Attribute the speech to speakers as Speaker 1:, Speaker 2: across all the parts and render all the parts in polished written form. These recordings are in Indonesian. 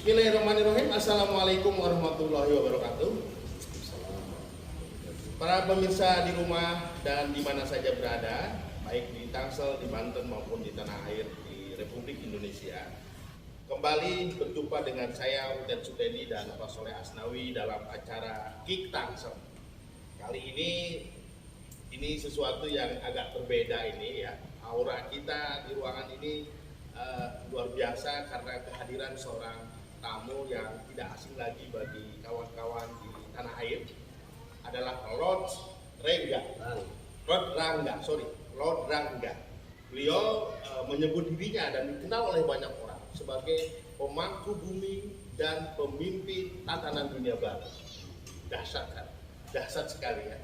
Speaker 1: Bismillahirrahmanirrahim. Assalamualaikum warahmatullahi wabarakatuh. Para pemirsa di rumah dan di mana saja berada, baik di Tangsel, di Banten maupun di tanah air di Republik Indonesia. Kembali berjumpa dengan saya Uten Sudeni dan Pak Soleh Asnawi dalam acara Geek Tangsel. Kali ini sesuatu yang agak berbeda ini ya. Aura kita di ruangan ini luar biasa karena kehadiran seorang tamu yang tidak asing lagi bagi kawan-kawan di tanah air, adalah Lord Rangga. Beliau menyebut dirinya dan dikenal oleh banyak orang sebagai pemangku bumi dan pemimpin tatanan dunia baru. Dahsyat kan? Dahsyat sekali ya.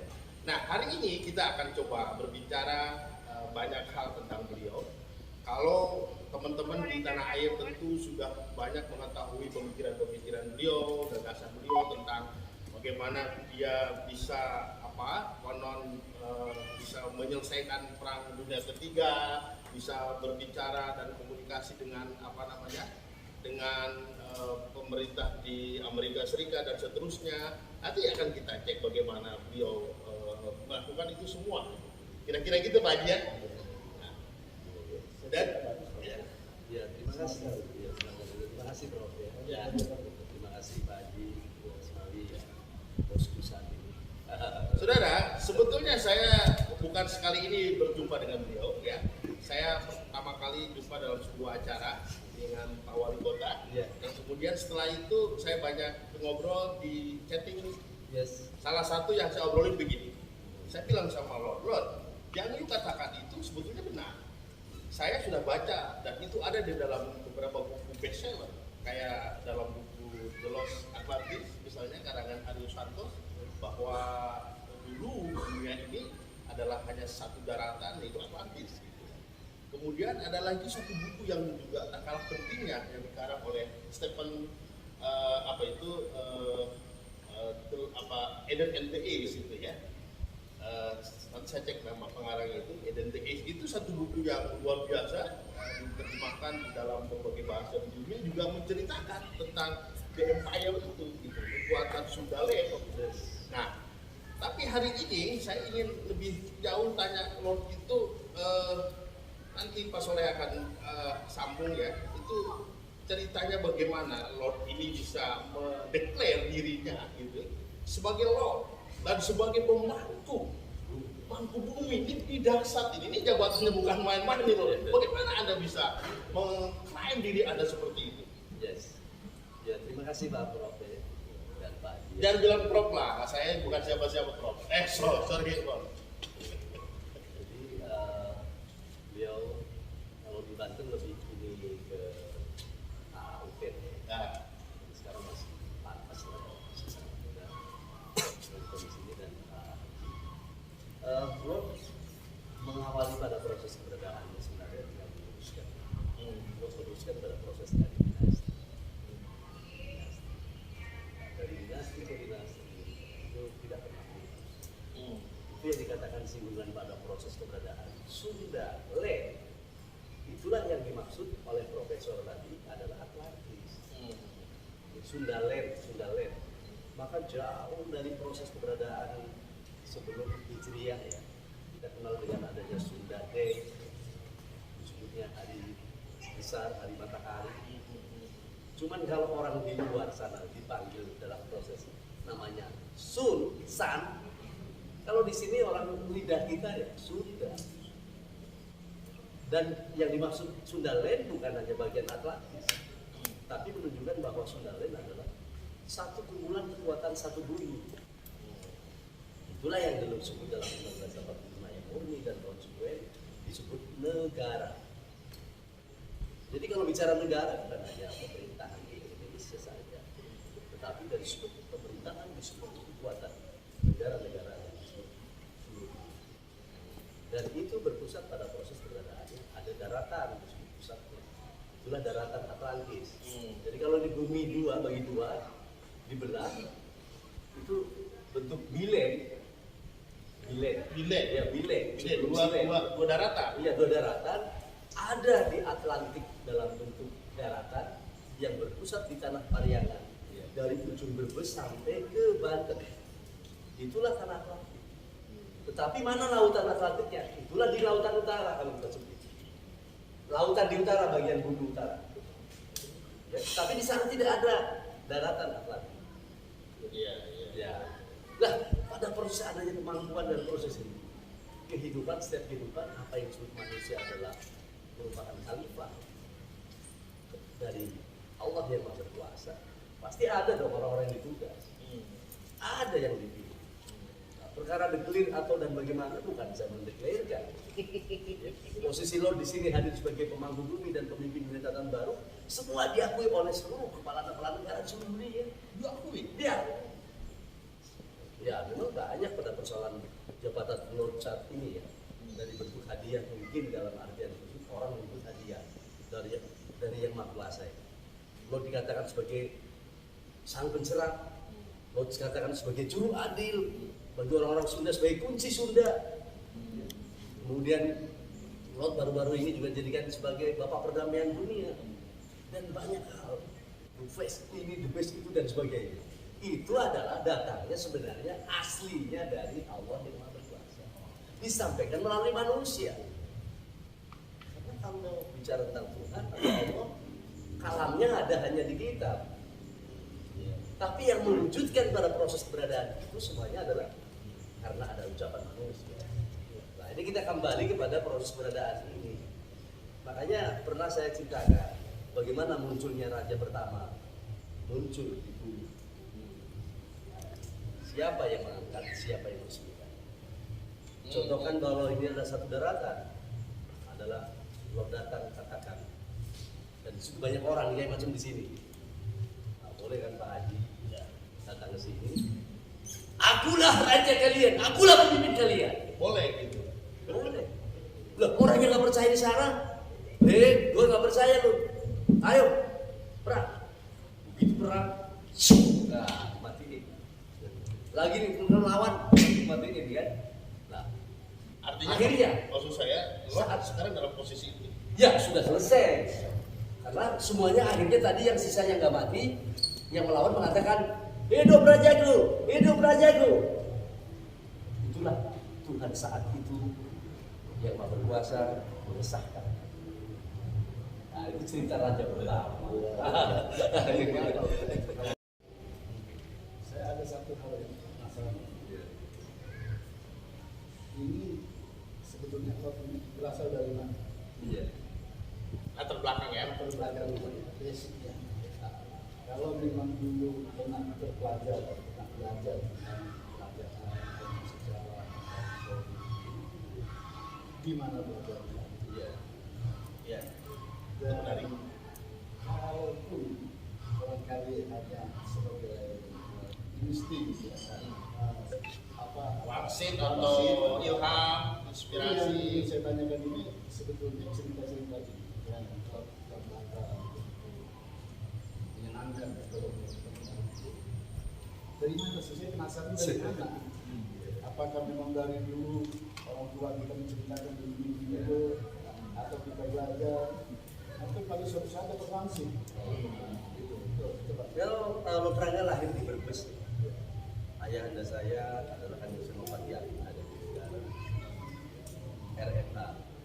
Speaker 1: Nah, hari ini kita akan coba berbicara banyak hal tentang beliau. Kalau teman-teman di tanah air tentu sudah banyak mengetahui pemikiran-pemikiran beliau, gagasan beliau tentang bagaimana dia bisa bisa menyelesaikan perang dunia ketiga, bisa berbicara dan komunikasi dengan pemerintah di Amerika Serikat dan seterusnya. Nanti akan kita cek bagaimana beliau melakukan itu semua. Kira-kira gitu Pak Haji ya. Dan
Speaker 2: terima kasih Prof. Terima kasih Pak Haji Asnawi bosku saat ini.
Speaker 1: Saudara, sebetulnya saya bukan sekali ini berjumpa dengan beliau ya. Saya pertama kali jumpa dalam sebuah acara dengan Pak Wali Kota. Dan kemudian setelah itu saya banyak ngobrol di chatting. Salah satu yang saya obrolin begini. Saya bilang sama Lord, yang you katakan itu sebetulnya benar. Saya sudah baca dan itu ada di dalam beberapa buku bestseller, kayak dalam buku The Lost Atlantis misalnya karangan Arius Santos, bahwa dulu dunia ini adalah hanya satu daratan, yaitu Atlantis gitu. Kemudian ada lagi satu buku yang juga tak kalah pentingnya yang dikarang oleh Stephen Eden and the Ace gitu ya. Nanti saya cek nama pengarangnya itu. Eden the Ace itu satu buku yang luar biasa, diterjemahkan di dalam berbagai bahasa di dunia, juga menceritakan tentang The Empire itu gitu, kekuatan Sundalem. Nah, tapi hari ini saya ingin lebih jauh tanya Lord itu, nanti Pak Soleh akan sambung ya, itu ceritanya bagaimana Lord ini bisa mendeklar dirinya gitu sebagai Lord dan sebagai pemangku bumi. Ini dahsyat ini jabatannya bukan main-main nih Lord. Bagaimana Anda bisa mengklaim diri Anda seperti itu?
Speaker 2: Ya, terima kasih Pak Prof dan Pak Haji.
Speaker 1: Jangan bilang Prof lah, saya bukan siapa-siapa Prof. Sorry Prof.
Speaker 2: Jadi beliau kalau di Banten lebih ini ke AUP ya. Sekarang masih pantas lah di sini dan Prof mengawali pada proses keberadaan sebenarnya dengan meneruskan pada proses dari dinasti. Dari dinasti ke dinasti itu tidak pernah putus. Itu yang dikatakan singgungan pada proses keberadaan Sundalem. Itulah yang dimaksud oleh Profesor tadi adalah Atlantis. Sundalem. Maka jauh dari proses keberadaan sebelum Hijriah ya. Kita kenal dengan adanya Sunda Day, disebutnya hari besar, hari matahari. Cuman kalau orang di luar sana dipanggil dalam proses namanya San. Kalau di sini orang lidah kita ya Sunda. Dan yang dimaksud Sundalem bukan hanya bagian Atlantis, tapi menunjukkan bahwa Sundalem adalah satu kumpulan kekuatan satu bumi. Itulah yang disebut dalam Undang-Undang 45 yang murni dan konsekuen disebut negara. Jadi kalau bicara negara bukan hanya pemerintahan di Indonesia saja, tetapi dari seluruh pemerintahan di seluruh kekuatan negara-negara yang di seluruh dunia. Dan itu berpusat pada proses keberadaannya. Ada daratan di seluruh pusatnya. Itulah daratan Atlantis. Jadi kalau di bumi bagi dua dibelah, itu bentuk bilen.
Speaker 1: Dua daratan.
Speaker 2: Iya, dua daratan. Ada di Atlantik dalam bentuk daratan, yang berpusat di tanah Pariangan, dari ujung Brebes sampai ke Banten. Itulah tanah Atlantik. Tetapi mana lautan Atlantiknya? Itulah di lautan utara kalau kita sebut. Lautan di utara, bagian bumi utara. Ya, tapi di sana tidak ada daratan Atlantik. Ya. Nah, pada proses adanya kemampuan dan proses ini, setiap kehidupan, apa yang disebut manusia adalah merupakan khalifah dari Allah yang Maha Berkuasa. Pasti ada dong orang-orang yang ditugas. Ada yang dipilih. Nah, perkara deklir atau dan bagaimana bukan saya mendeklarkan. Posisi Lord di sini hadir sebagai pemangku bumi dan pemimpin pemerintahan baru, semua diakui oleh seluruh kepala negara di seluruh dunia. Diakui. Ya, memang banyak pada persoalan jabatan Lord saat ini ya. Dari bentuk hadiah mungkin dalam artian itu orang menyebut hadiah dari yang Maha Kuasa. Lord dikatakan sebagai sang pencerah, Lord dikatakan sebagai juru adil, bagi orang-orang Sunda sebagai kunci Sunda. Kemudian Lord baru-baru ini juga dijadikan sebagai bapak perdamaian dunia dan banyak hal, the best ini, the best itu dan sebagainya. Itu adalah datangnya sebenarnya aslinya dari Allah yang Maha Berkuasa, disampaikan melalui manusia. Karena kalau bicara tentang Tuhan atau Allah, kalamnya ada hanya di kitab. Tapi yang mewujudkan pada proses keberadaan itu semuanya adalah karena ada ucapan manusia. Nah, ini kita kembali kepada proses keberadaan ini. Makanya pernah saya ceritakan bagaimana munculnya raja pertama muncul di bumi. Siapa yang mengangkat, siapa yang meresmikan. Contohkan bahwa ini adalah satu daratan, adalah Lord datang katakan. Dan di situ banyak orang kayak macam di sini. Nah, boleh kan Pak Haji datang ke sini? Akulah raja kalian, akulah pemimpin kalian.
Speaker 1: Boleh gitu.
Speaker 2: Boleh. Loh, orang yang nggak percaya di sana, gue nggak percaya lu. Ayo, perang. Begitu perang, nah matiin. Lagi nih lawan, matiin kan? Nah,
Speaker 1: Artinya
Speaker 2: akhirnya,
Speaker 1: maksud saya, saat sekarang dalam posisi itu.
Speaker 2: ya sudah selesai. Karena semuanya akhirnya tadi yang sisanya nggak mati, yang melawan mengatakan, hidup rajaku, hidup rajaku. Itulah Tuhan saat itu yang Maha Berkuasa mengesahkan. Nah, itu cerita raja pertama.
Speaker 3: Saya ada satu hal yang masalah. Ini sebetulnya kalau ini berasal dari mana?
Speaker 2: Iya.
Speaker 1: Latar belakang ya.
Speaker 3: Latar belakang basicnya. Kalau memang dulu pernah terpelajar, pernah belajar tentang kerajaan dan sejarah, di mana belajarnya?
Speaker 2: Iya. Iya.
Speaker 3: Dan kalaupun barangkali hanya sebagai insting ya,
Speaker 1: Wangsit atau ilham, inspirasi.
Speaker 3: yang saya tanyakan ini sebetulnya cerita-cerita ini yang terbelakang menyenangkan dari mana sih? Saya penasaran dari mana? Apakah memang dari dulu orang tua kita menceritakan dulu atau kita belajar atau pada suatu saat dapat langsung?
Speaker 2: Kalau Prangga lahir di Brebes, ayah anda saya adalah Kanjeng Senopati Agung ada di negara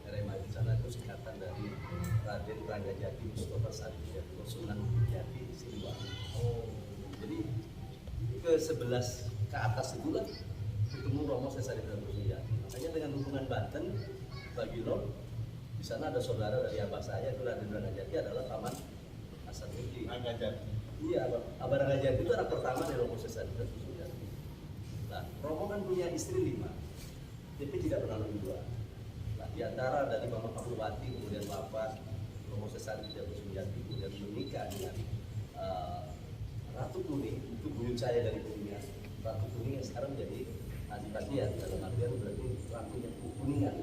Speaker 2: RMA di sana itu singkatan dari Raden Prangga Jati Mustafa Satya Sunan Jati Siliwangi. Jadi ke 11 ke atas itu kan ketemu Romo Sesari Pramudia. Makanya dengan hubungan Banten bagi Lord di sana ada saudara dari abah saya itu Raden Prangga Jati adalah paman Hasanuddin.
Speaker 1: Prangga Jati.
Speaker 2: Iya, Abah Prangga Jati itu anak pertama dari Romo Sesari Pramudia. Nah, Romo kan punya istri 5, tapi tidak pernah lebih 2. Nah, di antara dari Mama Pakuwati kemudian wafat, Romo Sesari Pramudia kemudian menikah dengan Ratu Kuning, itu buyut saya dari Kuningan. Ratu Kuning yang sekarang jadi adipatian, dalam artian berarti ratunya Kuningan.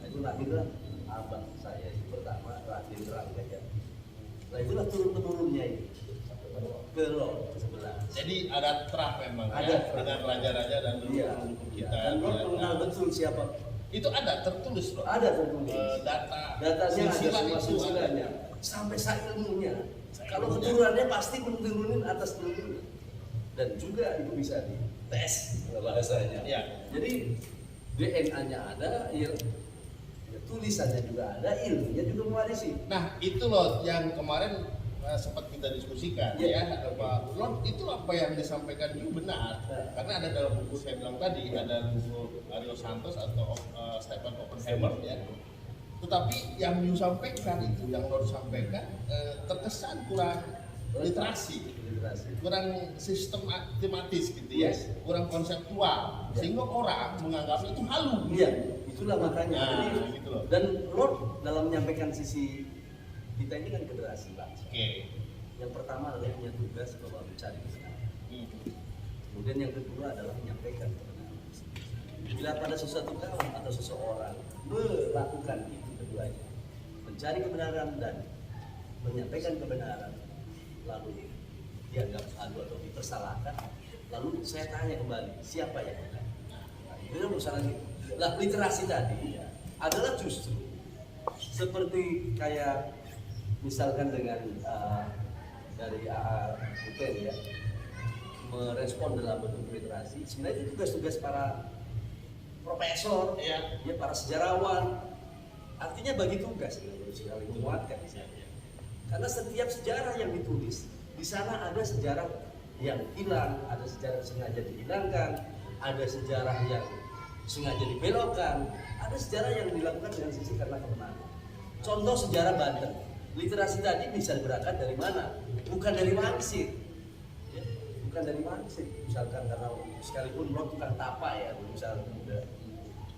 Speaker 2: Nah, itu lahirlah abah saya itu pertama Raden Prangga Jati. Nah, itulah turun-temurunnya ini ke Lord sebelah.
Speaker 1: Jadi ada terah memang
Speaker 2: Ada
Speaker 1: ya, dengan raja-raja dan
Speaker 2: Iya.
Speaker 1: leluhur kita.
Speaker 2: Dan Lord mengenal betul siapa.
Speaker 1: Itu ada tertulis loh.
Speaker 2: Ada tertulis.
Speaker 1: Data
Speaker 2: Datanya ada
Speaker 1: silsilah
Speaker 2: semua
Speaker 1: itu
Speaker 2: silsilahnya.
Speaker 1: ada.
Speaker 2: sampai ilmunya. Kalau keturunannya pasti menurunin atas turunannya. Dan juga itu bisa dites bahasanya.
Speaker 1: Ya.
Speaker 2: Jadi DNA-nya ada, tulisannya juga ada, ilmunya juga mewarisi.
Speaker 1: Nah itu loh yang kemarin sempat kita diskusikan ya, Pak Lord, itu apa yang disampaikan itu benar, karena ada dalam buku saya bilang tadi, ada buku Mario Santos atau Stephen Oppenheimer ya. Tetapi yang you sampaikan itu, yang Lord sampaikan terkesan kurang literasi, kurang sistematis gitu ya, kurang konseptual, sehingga orang menganggap itu halu.
Speaker 2: Iya, itulah makanya.
Speaker 1: Nah,
Speaker 2: jadi,
Speaker 1: gitu loh.
Speaker 2: Dan Lord dalam menyampaikan sisi kita ini kan generasi bangsa. Yang pertama adalah punya tugas bahwa mencari kebenaran. Kemudian yang kedua adalah menyampaikan kebenaran. Bila pada sesuatu kaum atau seseorang melakukan itu keduanya, mencari kebenaran dan menyampaikan kebenaran, lalu dianggap halu atau dipersalahkan, lalu saya tanya kembali, siapa yang benar? Nah, itu yang berusaha lagi. Lah literasi tadi adalah justru seperti kayak misalkan dengan dari UTN ya, merespon dalam bentuk literasi, sebenarnya itu tugas-tugas para profesor, ya para sejarawan. Artinya bagi tugas sekali menguatkan di sana. Karena setiap sejarah yang ditulis di sana ada sejarah yang hilang, ada sejarah yang sengaja dihilangkan, ada sejarah yang sengaja dibelokkan, ada sejarah yang dilakukan dengan sisi karena kebenaran. Contoh sejarah Banten, literasi tadi bisa berangkat dari mana? Bukan dari wangsit, ya, bukan dari wangsit. Misalkan karena sekalipun lo tukang tapa ya, misalnya.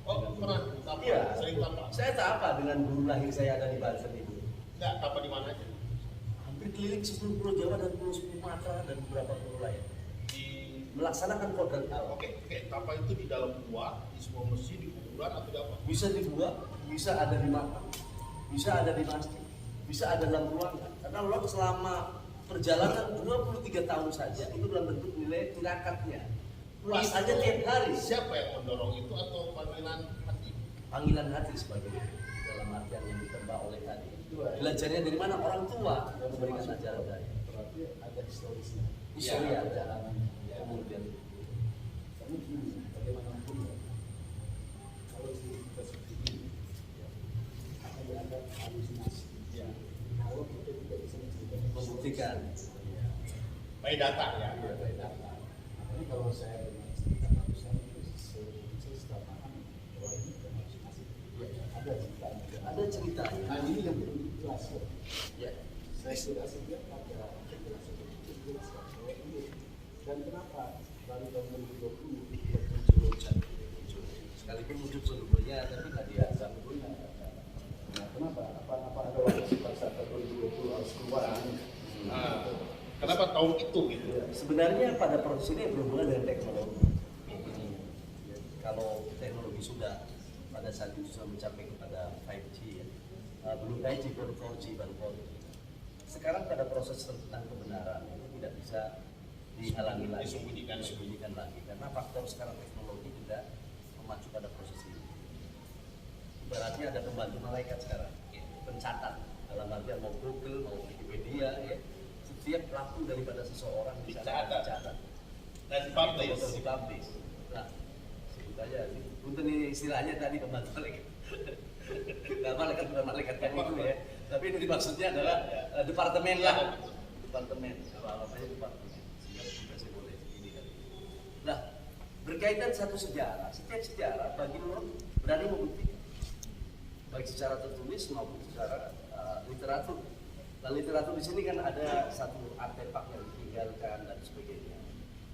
Speaker 1: Oh pernah tapa?
Speaker 2: Iya,
Speaker 1: Sering tapa?
Speaker 2: saya tapa dengan guru lahir saya ada di Banten itu.
Speaker 1: Enggak, tapa di mana aja?
Speaker 2: Hampir keliling 10 pulau Jawa dan pulau Sumatera dan beberapa pulau lain. Melaksanakan kodrat alam.
Speaker 1: Oke, tapa itu di dalam gua, di semua masjid, di kuburan atau di apa?
Speaker 2: Bisa di gua, bisa ada di makam, bisa ada di masjid, bisa ada dalam ruangan. Karena Lord selama perjalanan 23 tahun saja itu dalam bentuk nilai tirakatnya. Puas aja tiap hari.
Speaker 1: Siapa yang mendorong itu atau panggilan hati?
Speaker 2: Panggilan hati sebagai dalam artian yang ditembak oleh tadi. Belajarnya dari mana? Orang tua yang memberikan ajaran tadi.
Speaker 3: Berarti ada historisnya.
Speaker 2: Histori ada. Kemudian
Speaker 3: Karena gini, bagaimanapun ya, kalau kita seperti ini, akan dianggap halusinasi. Kalau kita tidak bisa menceritakan
Speaker 2: membuktikan.
Speaker 1: By data ya.
Speaker 3: by data. Makanya kalau saya dengan cerita halusan itu saya sudah paham bahwa ini bukan halusinasi. Ada ceritanya.
Speaker 2: Ada ceritanya.
Speaker 3: Nah ini yang belum dijelaskan.
Speaker 2: Ya.
Speaker 3: Saya sudah setiap pada penjelasan itu dijelaskan bahwa ini. Dan kenapa baru tahun 2020 muncul
Speaker 2: Sekalipun muncul sebelumnya, tapi nggak dianggap.
Speaker 3: Nah, kenapa? Apa ada waktu pada 2020 harus keluar ini?
Speaker 1: Kenapa tahun itu gitu?
Speaker 2: Sebenarnya pada proses ini berhubungan dengan teknologi. Kalau teknologi sudah pada saat itu sudah mencapai kepada 5G ya, belum 5G, baru 4G, baru 4G. Sekarang pada proses tentang kebenaran itu tidak bisa dihalangi lagi, disembunyikan lagi, karena faktor sekarang teknologi juga memacu pada proses ini. Ibaratnya ada pembantu malaikat sekarang, ya, pencatat dalam artian mau Google, mau Wikipedia, ya, setiap laku daripada seseorang bisa dicatat
Speaker 1: dan
Speaker 2: dipublish. Nah, sebut aja, untuk istilahnya tadi pembantu malaikat. Nah, malaikat bukan malaikat kan itu ya, tapi ini maksudnya adalah departemen lah, departemen, apa namanya departemen. Nah, berkaitan satu sejarah, setiap sejarah bagi Lord berani membuktikan, baik secara tertulis maupun secara literatur. Nah, literatur di sini kan ada satu artefak yang ditinggalkan dan sebagainya.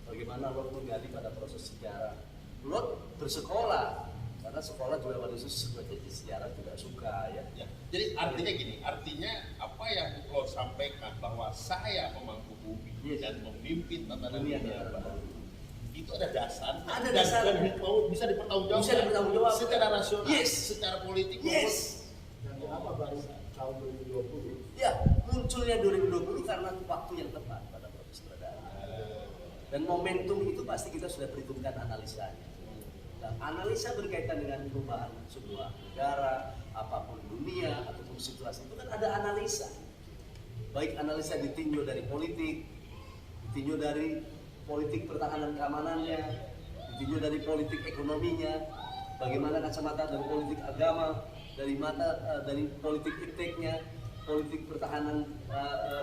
Speaker 2: Bagaimana Lord menggali pada proses sejarah. Lord bersekolah, karena sekolah juga manusia sebagai sejarah juga suka ya.
Speaker 1: Jadi artinya gini, artinya apa yang Lord sampaikan bahwa saya memangku bumi dan memimpin tatanan dunia baru. Itu ada dasar, dan mau bisa dipertanggungjawabkan secara rasional, secara politik,
Speaker 2: dan
Speaker 3: kenapa baru tahun 2020?
Speaker 2: Ya, munculnya 2020 karena waktu yang tepat pada proses peredaran. Dan momentum itu pasti kita sudah perhitungkan analisanya. Nah, analisa berkaitan dengan perubahan sebuah negara, apapun dunia ataupun situasi itu kan ada analisa. baik analisa ditinjau dari politik, ditinjau dari politik pertahanan keamanannya, ditinjau dari politik ekonominya, bagaimana kacamata dari politik agama, dari politik ipteknya, politik pertahanan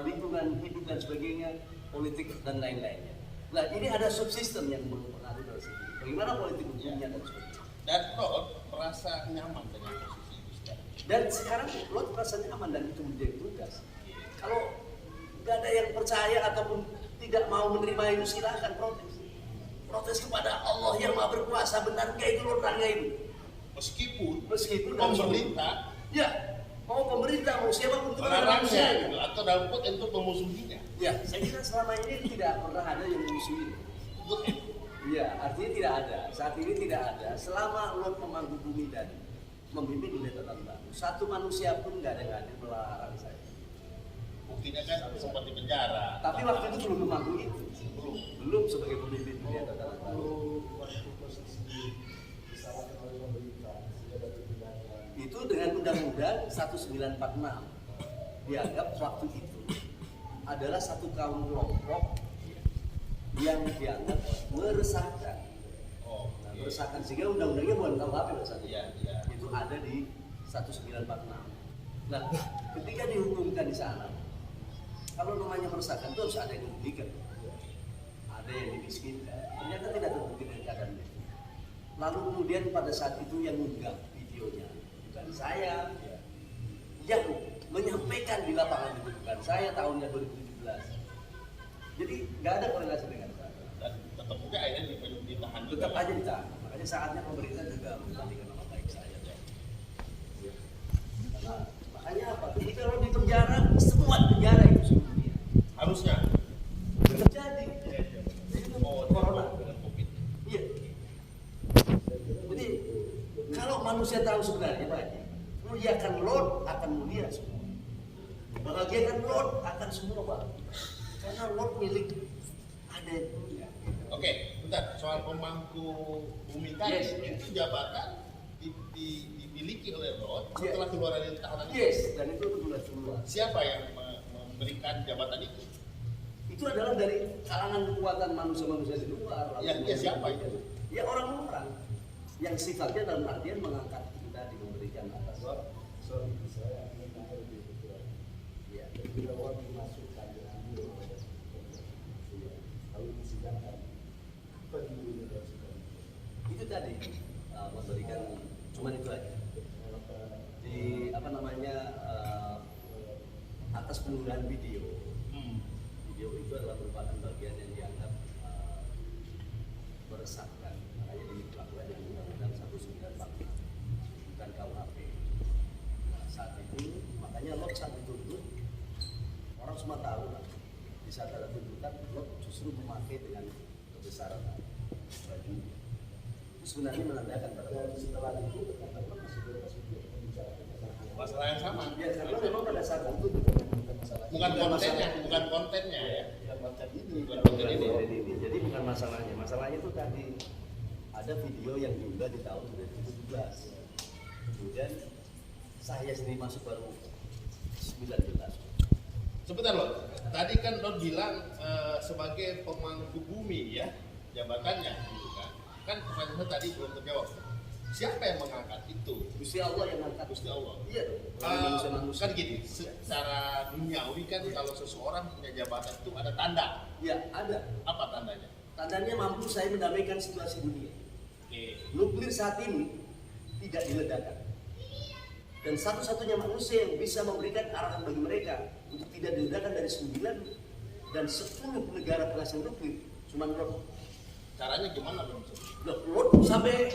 Speaker 2: lingkungan hidup dan sebagainya, politik dan lain-lainnya. Nah, ini ada subsistem yang mempengaruhi dari sini. Bagaimana politik hukumnya dan sebagainya.
Speaker 1: Dan Lord merasa nyaman dengan posisi itu sekarang.
Speaker 2: Dan sekarang Lot merasa nyaman dan itu menjadi tugas. Kalau nggak ada yang percaya ataupun tidak mau menerima itu, silahkan protes. Protes kepada Allah yang Maha Berkuasa, benar nggak itu orangnya itu?
Speaker 1: Meskipun pemerintah
Speaker 2: ya mau pemerintah mau siapapun itu
Speaker 1: melarangnya gitu, atau dalam untuk memusuhinya.
Speaker 2: Ya, saya kira selama ini tidak pernah ada yang memusuhi. Iya, artinya tidak ada. Saat ini tidak ada. Selama Lot memangku bumi dan memimpin dunia tatanan, satu manusia pun nggak ada yang hadir melarang saya.
Speaker 1: Buktinya kan sempat di penjara.
Speaker 2: Tapi waktu itu belum memangku itu. Belum sebagai pemimpin dunia tatanan.
Speaker 3: Waktu posisi disalahkan oleh pemerintah, sudah ada tindakan.
Speaker 2: Itu dengan Undang-Undang 1946 dianggap waktu itu adalah satu kaum kelompok yang dianggap meresahkan. Nah, meresahkan sehingga undang-undangnya bukan KUHP misalnya.
Speaker 1: Iya.
Speaker 2: Itu ada di 1946. Nah, ketika dihukumkan di sana, kalau namanya meresahkan itu harus ada yang dirugikan, ada yang dimiskinkan. Ternyata tidak terbukti dengan keadaan itu. Lalu kemudian pada saat itu yang mengunggah videonya bukan saya, yang menyampaikan di lapangan itu bukan saya, tahunnya 2017. Jadi nggak ada korelasi dengan saya.
Speaker 1: Dan tetap juga akhirnya ditahan.
Speaker 2: Tetap aja ditahan. Makanya saatnya pemerintah juga membandingkan nama baik saya. Ya. Karena makanya apa? Ketika kalau di penjara, semua penjara itu sebenarnya
Speaker 1: Harusnya.
Speaker 2: terjadi. Corona.
Speaker 1: Dengan COVID.
Speaker 2: Iya. Jadi kalau manusia tahu sebenarnya Pak, muliakan Lot akan mulia semua. Bahagiakan Lot akan semua Pak. Karena Lot milik ada yang punya.
Speaker 1: Oke, bentar. Soal pemangku bumi tadi,
Speaker 2: Yes.
Speaker 1: itu jabatan dimiliki oleh Lot setelah keluar dari tahanan itu.
Speaker 2: Yes, dan itu betul semua.
Speaker 1: Siapa yang memberikan jabatan itu?
Speaker 2: Itu adalah dari kalangan kekuatan manusia-manusia di luar.
Speaker 1: Ya siapa itu?
Speaker 2: Ya orang-orang yang sifatnya dalam artian mengangkat kita, memberikan atas.
Speaker 3: Sorry, saya ingin nanya lebih detail.
Speaker 2: Ya.
Speaker 3: Bila waktu dimasukkan diambil oleh lalu disidangkan, apa judulnya dari sidang?
Speaker 2: Itu tadi memberikan cuman itu aja. Di apa namanya atas penggunaan video. Video itu adalah merupakan bagian yang dianggap meresahkan. Makanya dilakukan dengan Undang-Undang 1946 bukan KUHP. Nah, saat itu makanya Lot saat dituntut orang semua tahu lah. Di saat ada tuntutan Lot justru memakai dengan kebesaran baju. Itu sebenarnya menandakan pada
Speaker 3: Dan setelah itu ternyata masih bebas untuk membicarakan
Speaker 1: Masalah yang sama.
Speaker 2: ya karena memang pada saat itu
Speaker 1: Bukan kontennya ya.
Speaker 3: bukan konten ini.
Speaker 1: Bukan konten ini.
Speaker 2: Jadi bukan masalahnya. Masalahnya itu tadi ada video yang diunggah di tahun 2017. Kemudian saya sendiri masuk baru 19.
Speaker 1: Sebentar loh. Tadi kan Lord bilang sebagai pemangku bumi ya jabatannya gitu kan. Kan pertanyaan tadi belum terjawab. Siapa yang mengangkat itu?
Speaker 2: Gusti Allah yang mengangkat.
Speaker 1: Gusti Allah.
Speaker 2: Iya dong.
Speaker 1: Kan gini, secara duniawi kan kalau seseorang punya jabatan itu ada tanda.
Speaker 2: Ya ada.
Speaker 1: Apa tandanya?
Speaker 2: Tandanya mampu saya mendamaikan situasi dunia.
Speaker 1: Oke.
Speaker 2: Nuklir saat ini tidak diledakkan. Dan satu-satunya manusia yang bisa memberikan arahan bagi mereka untuk tidak diledakkan dari 9 dan 10 negara penghasil nuklir cuma Lot.
Speaker 1: Caranya gimana Lord?
Speaker 2: Lot sampai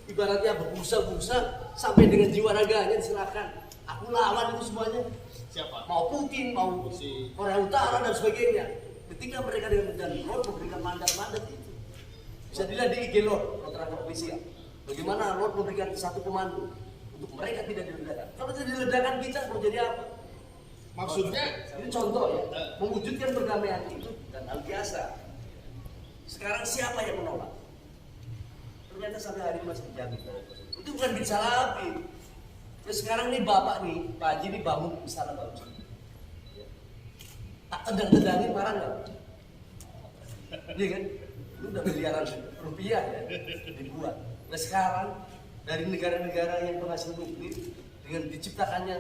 Speaker 2: ibaratnya berbusa-busa sampai dengan jiwa raganya diserahkan. Aku lawan itu semuanya.
Speaker 1: Siapa?
Speaker 2: Mau Putin, mau
Speaker 1: Si-
Speaker 2: Korea Utara dan sebagainya. Ketika mereka dengan Lot memberikan mandat-mandat itu, bisa dilihat di IG Lot official. Bagaimana Lot memberikan satu komando untuk mereka tidak diledakkan. Kalau tidak diledakkan kita mau jadi apa?
Speaker 1: Maksudnya
Speaker 2: Ini contoh ya, mewujudkan perdamaian itu dan hal biasa. Sekarang siapa yang menolak? Ternyata sampai hari ini masih dijamin. Itu bukan bicara api. Ya sekarang nih bapak nih, Pak Haji nih bangun istana baru. Ya. tak tendang-tendangin marah nggak? Iya kan? Itu udah miliaran rupiah ya dibuat. Nah sekarang dari negara-negara yang penghasil nuklir dengan diciptakannya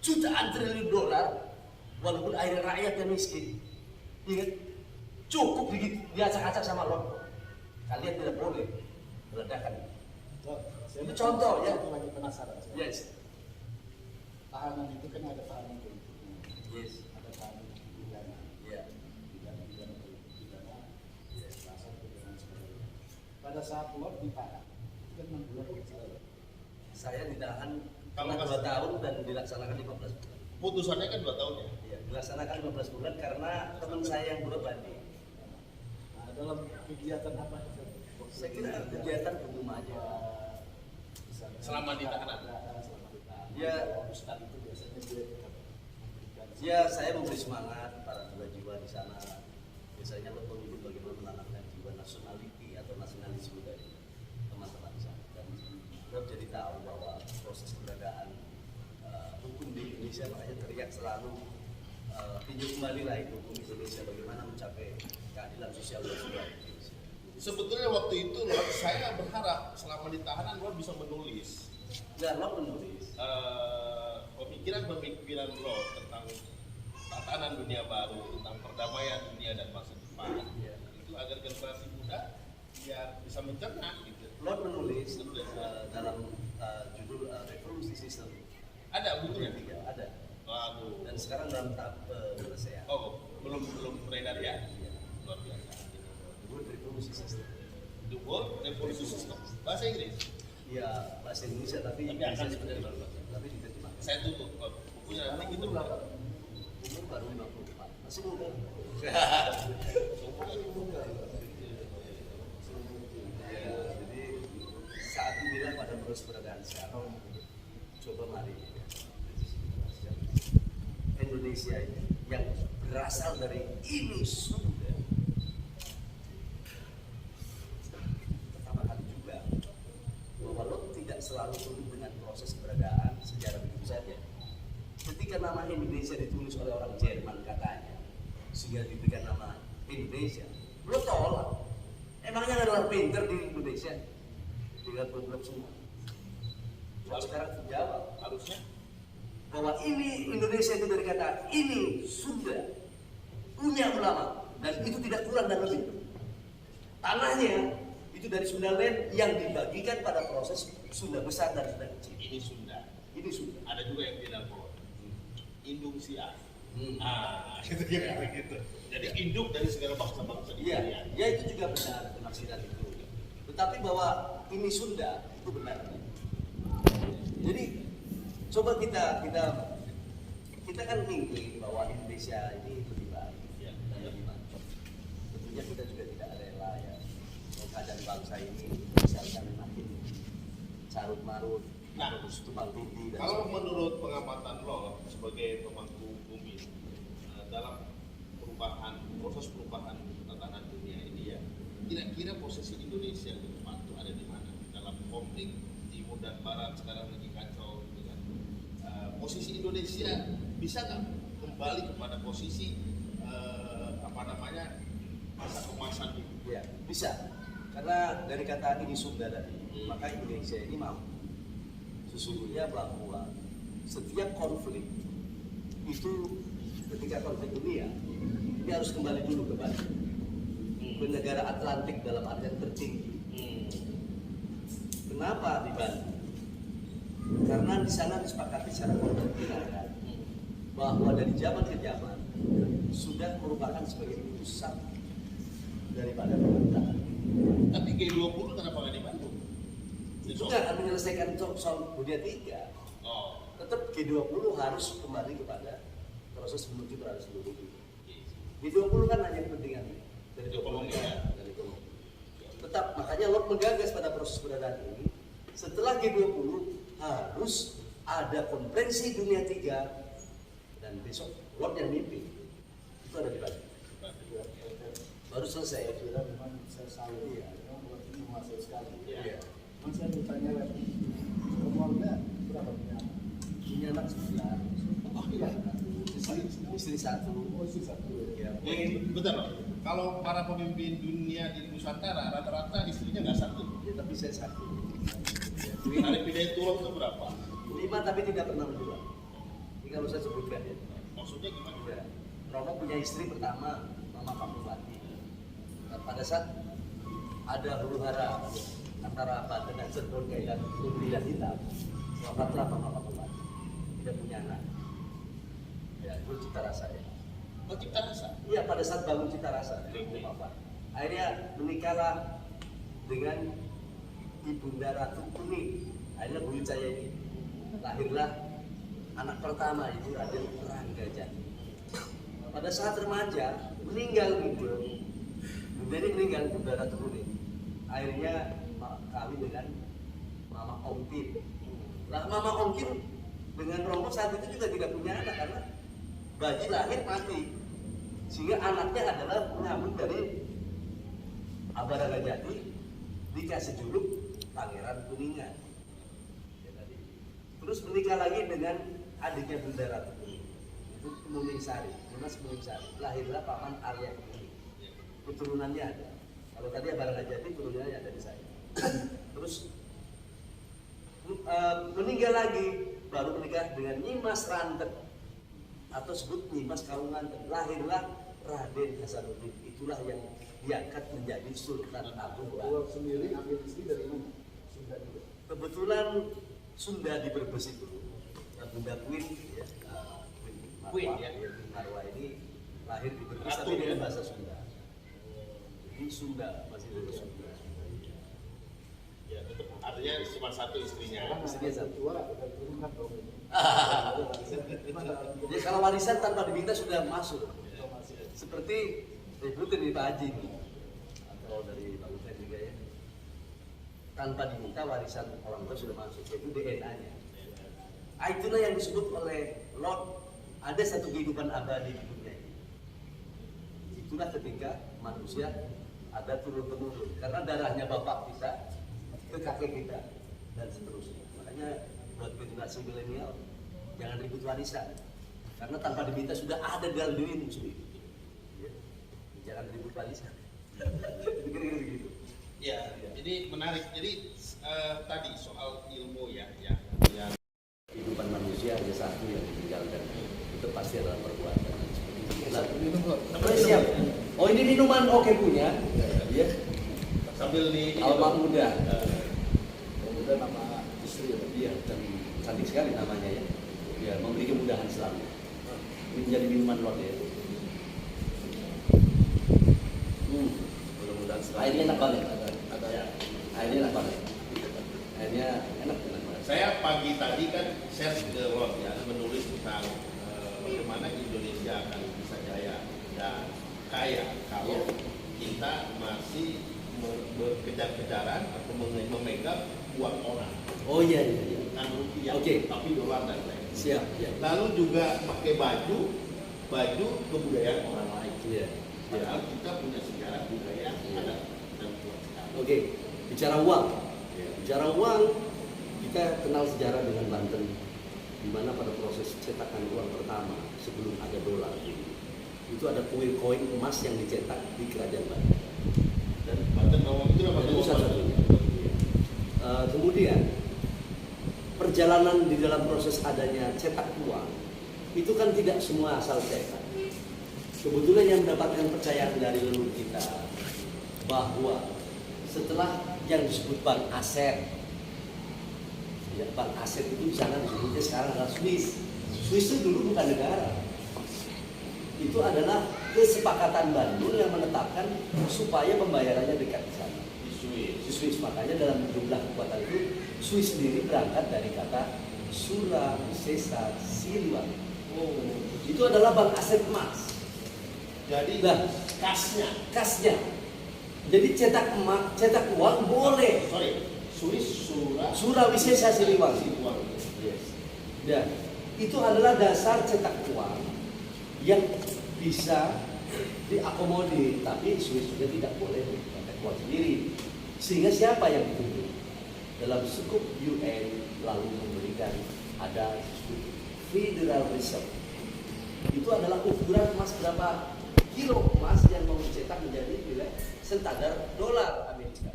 Speaker 2: jutaan triliun dolar, walaupun akhirnya rakyatnya miskin, iya kan? Cukup diacak-acak sama lo. Kalian tidak boleh meledakan. Itu contoh ya.
Speaker 3: Satu lagi penasaran.
Speaker 2: Yes.
Speaker 3: Tahanan itu kan ada tahanan politik.
Speaker 2: Yes.
Speaker 3: Ada tahanan pidana.
Speaker 2: Iya.
Speaker 3: Pidana politik, pidana kekerasan, dan sebagainya. Pada saat Lord ditahan, itu kan 6 bulan penjara.
Speaker 2: Saya ditahan
Speaker 1: Kalau
Speaker 2: selama 2 tahun dan dilaksanakan 15 bulan.
Speaker 1: Putusannya kan 2 tahun ya.
Speaker 2: Iya, dilaksanakan 15 bulan karena teman saya yang berbanding.
Speaker 3: Nah, dalam kegiatan apa?
Speaker 2: Saya kira kegiatan umum aja.
Speaker 1: Selama ditahan.
Speaker 2: Ya,
Speaker 3: Ustaz itu biasanya dia memberikan.
Speaker 2: ya saya memberi semangat para jiwa-jiwa di sana. Biasanya lo mengikuti bagaimana menanamkan jiwa nasionality atau nasionalisme dari teman-teman di sana. Dan lo jadi tahu bahwa proses keberadaan hukum di Indonesia, makanya teriak selalu tinjau kembali lah itu hukum Indonesia, bagaimana mencapai keadilan sosial dan sebagainya.
Speaker 1: Sebetulnya waktu itu Lord, saya berharap selama di tahanan Lord bisa menulis
Speaker 2: Dan lo menulis
Speaker 1: pemikiran Lord tentang tatanan dunia baru, tentang perdamaian dunia dan masa depan.
Speaker 2: Ya.
Speaker 1: Itu agar generasi muda biar bisa mencerna gitu.
Speaker 2: lo menulis dalam judul Revolusi Sistem.
Speaker 1: Ada bukunya?
Speaker 2: Ada.
Speaker 1: Waduh.
Speaker 2: Dan sekarang dalam tahap penyelesaian.
Speaker 1: Oh, belum beredar ya?
Speaker 2: Iya.
Speaker 1: Luar biasa.
Speaker 2: Judul Revolusi Sistem.
Speaker 1: The World Revolution System. Bahasa Inggris.
Speaker 2: Ya bahasa Indonesia tapi
Speaker 1: Tapi akan
Speaker 2: sebenarnya tapi diterjemahkan.
Speaker 1: Saya tutup bukunya nanti gitu.
Speaker 2: Umur baru 54. Masih muda. Ya, jadi saat inilah pada proses peradaan sekarang. Coba mari Indonesia ini yang berasal dari ini sudah pertama kali juga bahwa lo tidak selalu perlu dengan proses keberadaan sejarah begitu saja. Ketika nama Indonesia ditulis oleh orang Jerman katanya, sehingga diberikan nama Indonesia, lo tolak. Emangnya nggak ada orang pinter di Indonesia? Tinggal goblok semua. Lalu sekarang jawab
Speaker 1: Harusnya
Speaker 2: bahwa ini Indonesia itu dari kata ini Sunda punya ulama dan itu tidak kurang dan lebih. Tanahnya itu dari Sunda Land yang dibagikan pada proses Sunda besar dan Sunda kecil.
Speaker 1: ini Sunda.
Speaker 2: Ini Sunda.
Speaker 1: Ada juga yang bilang kok induk Siak. Gitu
Speaker 2: Ya.
Speaker 1: gitu. Jadi induk dari segala bangsa-bangsa di
Speaker 2: Iya,
Speaker 1: dunia.
Speaker 2: ya itu juga benar penafsiran itu. Tetapi bahwa ini Sunda itu benar. Jadi coba kita kan ingin bahwa Indonesia ini lebih baik
Speaker 1: Ya.
Speaker 2: dan lebih maju. Tentunya kita juga tidak rela ya keadaan bangsa ini misalkan makin carut marut,
Speaker 1: Nah,
Speaker 2: terus tumpang tindih dan
Speaker 1: Kalau
Speaker 2: sebagainya.
Speaker 1: menurut pengamatan lo sebagai pemangku bumi dalam proses perubahan tatanan dunia ini ya, kira-kira posisi Indonesia ke depan itu ada di mana? Dalam konflik timur dan barat sekarang lagi kacau gitu kan. Posisi Indonesia bisa nggak kembali kepada posisi masa kemasan itu?
Speaker 2: Ya, bisa. Karena dari kata ini Sunda tadi, maka Indonesia ini mampu sesungguhnya bahwa setiap konflik itu ketika konflik dunia ini harus kembali dulu ke Bali, ke negara Atlantik dalam artian tertinggi. Kenapa di Bali? Karena di sana disepakati secara konstitusional bahwa dari zaman ke zaman sudah merupakan sebagai pusat daripada pemerintahan.
Speaker 1: Tapi G20 kenapa nggak dibantu?
Speaker 2: Itu nggak akan menyelesaikan soal dunia 3.
Speaker 1: Oh,
Speaker 2: Tetap G20 harus kembali kepada proses menuju pada seluruh dunia. G20 kan hanya kepentingan dari
Speaker 1: Ekonomi, ya.
Speaker 2: dari ekonomi. Tetap makanya Lord menggagas pada proses keberadaan ini. Setelah G20 harus ada konferensi dunia 3 dan besok Lord yang mimpin. Itu ada di Bali. Baru selesai.
Speaker 3: Saya kira memang saya salut ya, memang buat ini menguasai sekali.
Speaker 1: Iya.
Speaker 3: Memang saya bertanya lagi, keluarga berapa punya anak?
Speaker 2: Punya anak 9.
Speaker 3: Oh iya.
Speaker 2: istri satu.
Speaker 3: Oh, istri satu.
Speaker 2: Ya,
Speaker 1: Bentar loh. Kalau para pemimpin dunia di Nusantara rata-rata istrinya nggak satu.
Speaker 2: ya, tapi saya satu.
Speaker 1: Tarif Hidayatullah itu berapa?
Speaker 2: 5 tapi tidak pernah menjual. Ini kalau saya sebutkan ya.
Speaker 1: Maksudnya gimana?
Speaker 2: Ya. Romo punya istri pertama, Mama Pak Bupati. Dan pada saat ada huru hara antara Banten dan Cirebon kaitan putih dan hitam, wafatlah Mama Pak Bupati. Tidak punya anak. Ya, itu cita rasa ya.
Speaker 1: Oh, Cipta Rasa.
Speaker 2: Iya, pada saat bangun cita rasa, Bapak. Akhirnya menikahlah dengan Ibunda Ratu Kuning. Akhirnya Buyut saya ini lahirlah anak pertama itu Raden Ranggajati. Pada saat remaja meninggal beliau. Bunda ini meninggal Ibunda Ratu Kuning. Akhirnya kawin dengan Mama Ongkin. Lah Mama Ongkin dengan Romo saat itu juga tidak punya anak karena bayi lahir mati. Sehingga anaknya adalah nyambung dari Abah Ranggajati dikasih juluk Pangeran Kuningan. Ya, tadi. Terus menikah lagi dengan adiknya Bunda Ratu itu Muning Sari, Munas Muning Sari. Lahirlah Paman Arya Kuning. Keturunannya ada. Kalau tadi Abah Ranggajati turunannya ada di saya. Terus meninggal lagi, baru menikah dengan Nyimas Rantet atau sebut Nyimas Kawunganten. Lahirlah Raden Hasanuddin. Itulah yang diangkat menjadi Sultan Agung.
Speaker 3: Kalau sendiri ambil istri dari mana? Sunda juga.
Speaker 2: Kebetulan Sunda di Brebes itu, Bunda Queen, ya,
Speaker 1: Queen, ya.
Speaker 2: Marwa ini lahir di Brebes
Speaker 1: Ratu,
Speaker 2: tapi dengan
Speaker 1: ya.
Speaker 2: bahasa Sunda. Jadi Sunda masih dari Sunda.
Speaker 1: Ya, tetap. Artinya cuma satu istrinya.
Speaker 3: Sekarang
Speaker 2: Istrinya
Speaker 3: anak
Speaker 2: satu.
Speaker 3: tua udah turunkan dong.
Speaker 2: Jadi kalau warisan tanpa diminta sudah masuk. Seperti diikutin di Pak Haji atau dari Pak Hussein juga ya. Tanpa diminta warisan orang tua sudah masuk, yaitu DNA-nya. Itulah yang disebut oleh Lord ada satu kehidupan abadi di dunia ini. Itulah ketika manusia ada turun-temurun karena darahnya bapak kita ke kakek kita dan seterusnya. Makanya buat generasi milenial jangan ribut warisan karena tanpa diminta sudah ada dalam dirimu sendiri. Ya. Jangan ribut warisan. Kira-kira begitu.
Speaker 1: Ya, jadi menarik. Jadi tadi soal ilmu ya,
Speaker 2: Kehidupan manusia hanya satu yang ditinggalkan, itu pasti adalah perbuatan.
Speaker 3: Minum kok.
Speaker 2: Siap. Oh ini minuman oke punya. Ya.
Speaker 1: sambil di
Speaker 2: Almarhum muda.
Speaker 3: Kemudian nama istri ya.
Speaker 2: Iya, dan cantik sekali namanya ya. Ya, memberi kemudahan selalu. Ini menjadi minuman lot ya.
Speaker 1: mudah-mudahan
Speaker 2: Airnya enak banget.
Speaker 3: Ada
Speaker 1: Ya.
Speaker 2: Airnya enak banget. Airnya enak banget.
Speaker 1: Saya pagi tadi kan share ke Lord ya, menulis tentang bagaimana Indonesia akan bisa jaya dan kaya kalau kita masih berkejar-kejaran atau memegang uang orang,
Speaker 2: Oh iya iya. Iya.
Speaker 1: bukan rupiah,
Speaker 2: Oke.
Speaker 1: tapi dolar dan lain.
Speaker 2: Siap. Ya.
Speaker 1: Lalu juga pakai baju kebudayaan orang lain.
Speaker 2: Iya.
Speaker 1: Padahal kita punya sejarah budaya ada dan kuat sekali.
Speaker 2: Oke. Bicara uang. Bicara uang, kita kenal sejarah dengan Banten, di mana pada proses cetakan uang pertama sebelum ada dolar itu ada kuil koin emas yang dicetak di Kerajaan Banten.
Speaker 1: Dan Banten Nawang itu apa
Speaker 2: Itu salah satunya. Kemudian perjalanan di dalam proses adanya cetak uang itu kan tidak semua asal cetak. Kebetulan yang mendapatkan percayaan dari leluhur kita bahwa setelah yang disebut Bank Aset, ya, Bank Aset itu di sana disebutnya sekarang adalah Swiss. Swiss itu dulu bukan negara. Itu adalah kesepakatan Bandung yang menetapkan supaya pembayarannya dekat di sana. Di Swiss, makanya dalam jumlah kekuatan itu Swiss sendiri berangkat dari kata Sura Wisesa Siliwan. Oh, itu adalah bank aset emas.
Speaker 1: Jadi
Speaker 2: Nah, kasnya. Jadi cetak emas, cetak uang boleh.
Speaker 1: Swiss
Speaker 2: Sura Wisesa Siliwan.
Speaker 1: Yes.
Speaker 2: Dan itu adalah dasar cetak uang yang bisa diakomodir, tapi Swiss juga tidak boleh cetak uang sendiri. Sehingga siapa yang ditunjuk? Dalam skup UN lalu memberikan ada Federal Reserve. itu adalah ukuran emas berapa kilo emas yang mau dicetak menjadi nilai standar dolar Amerika.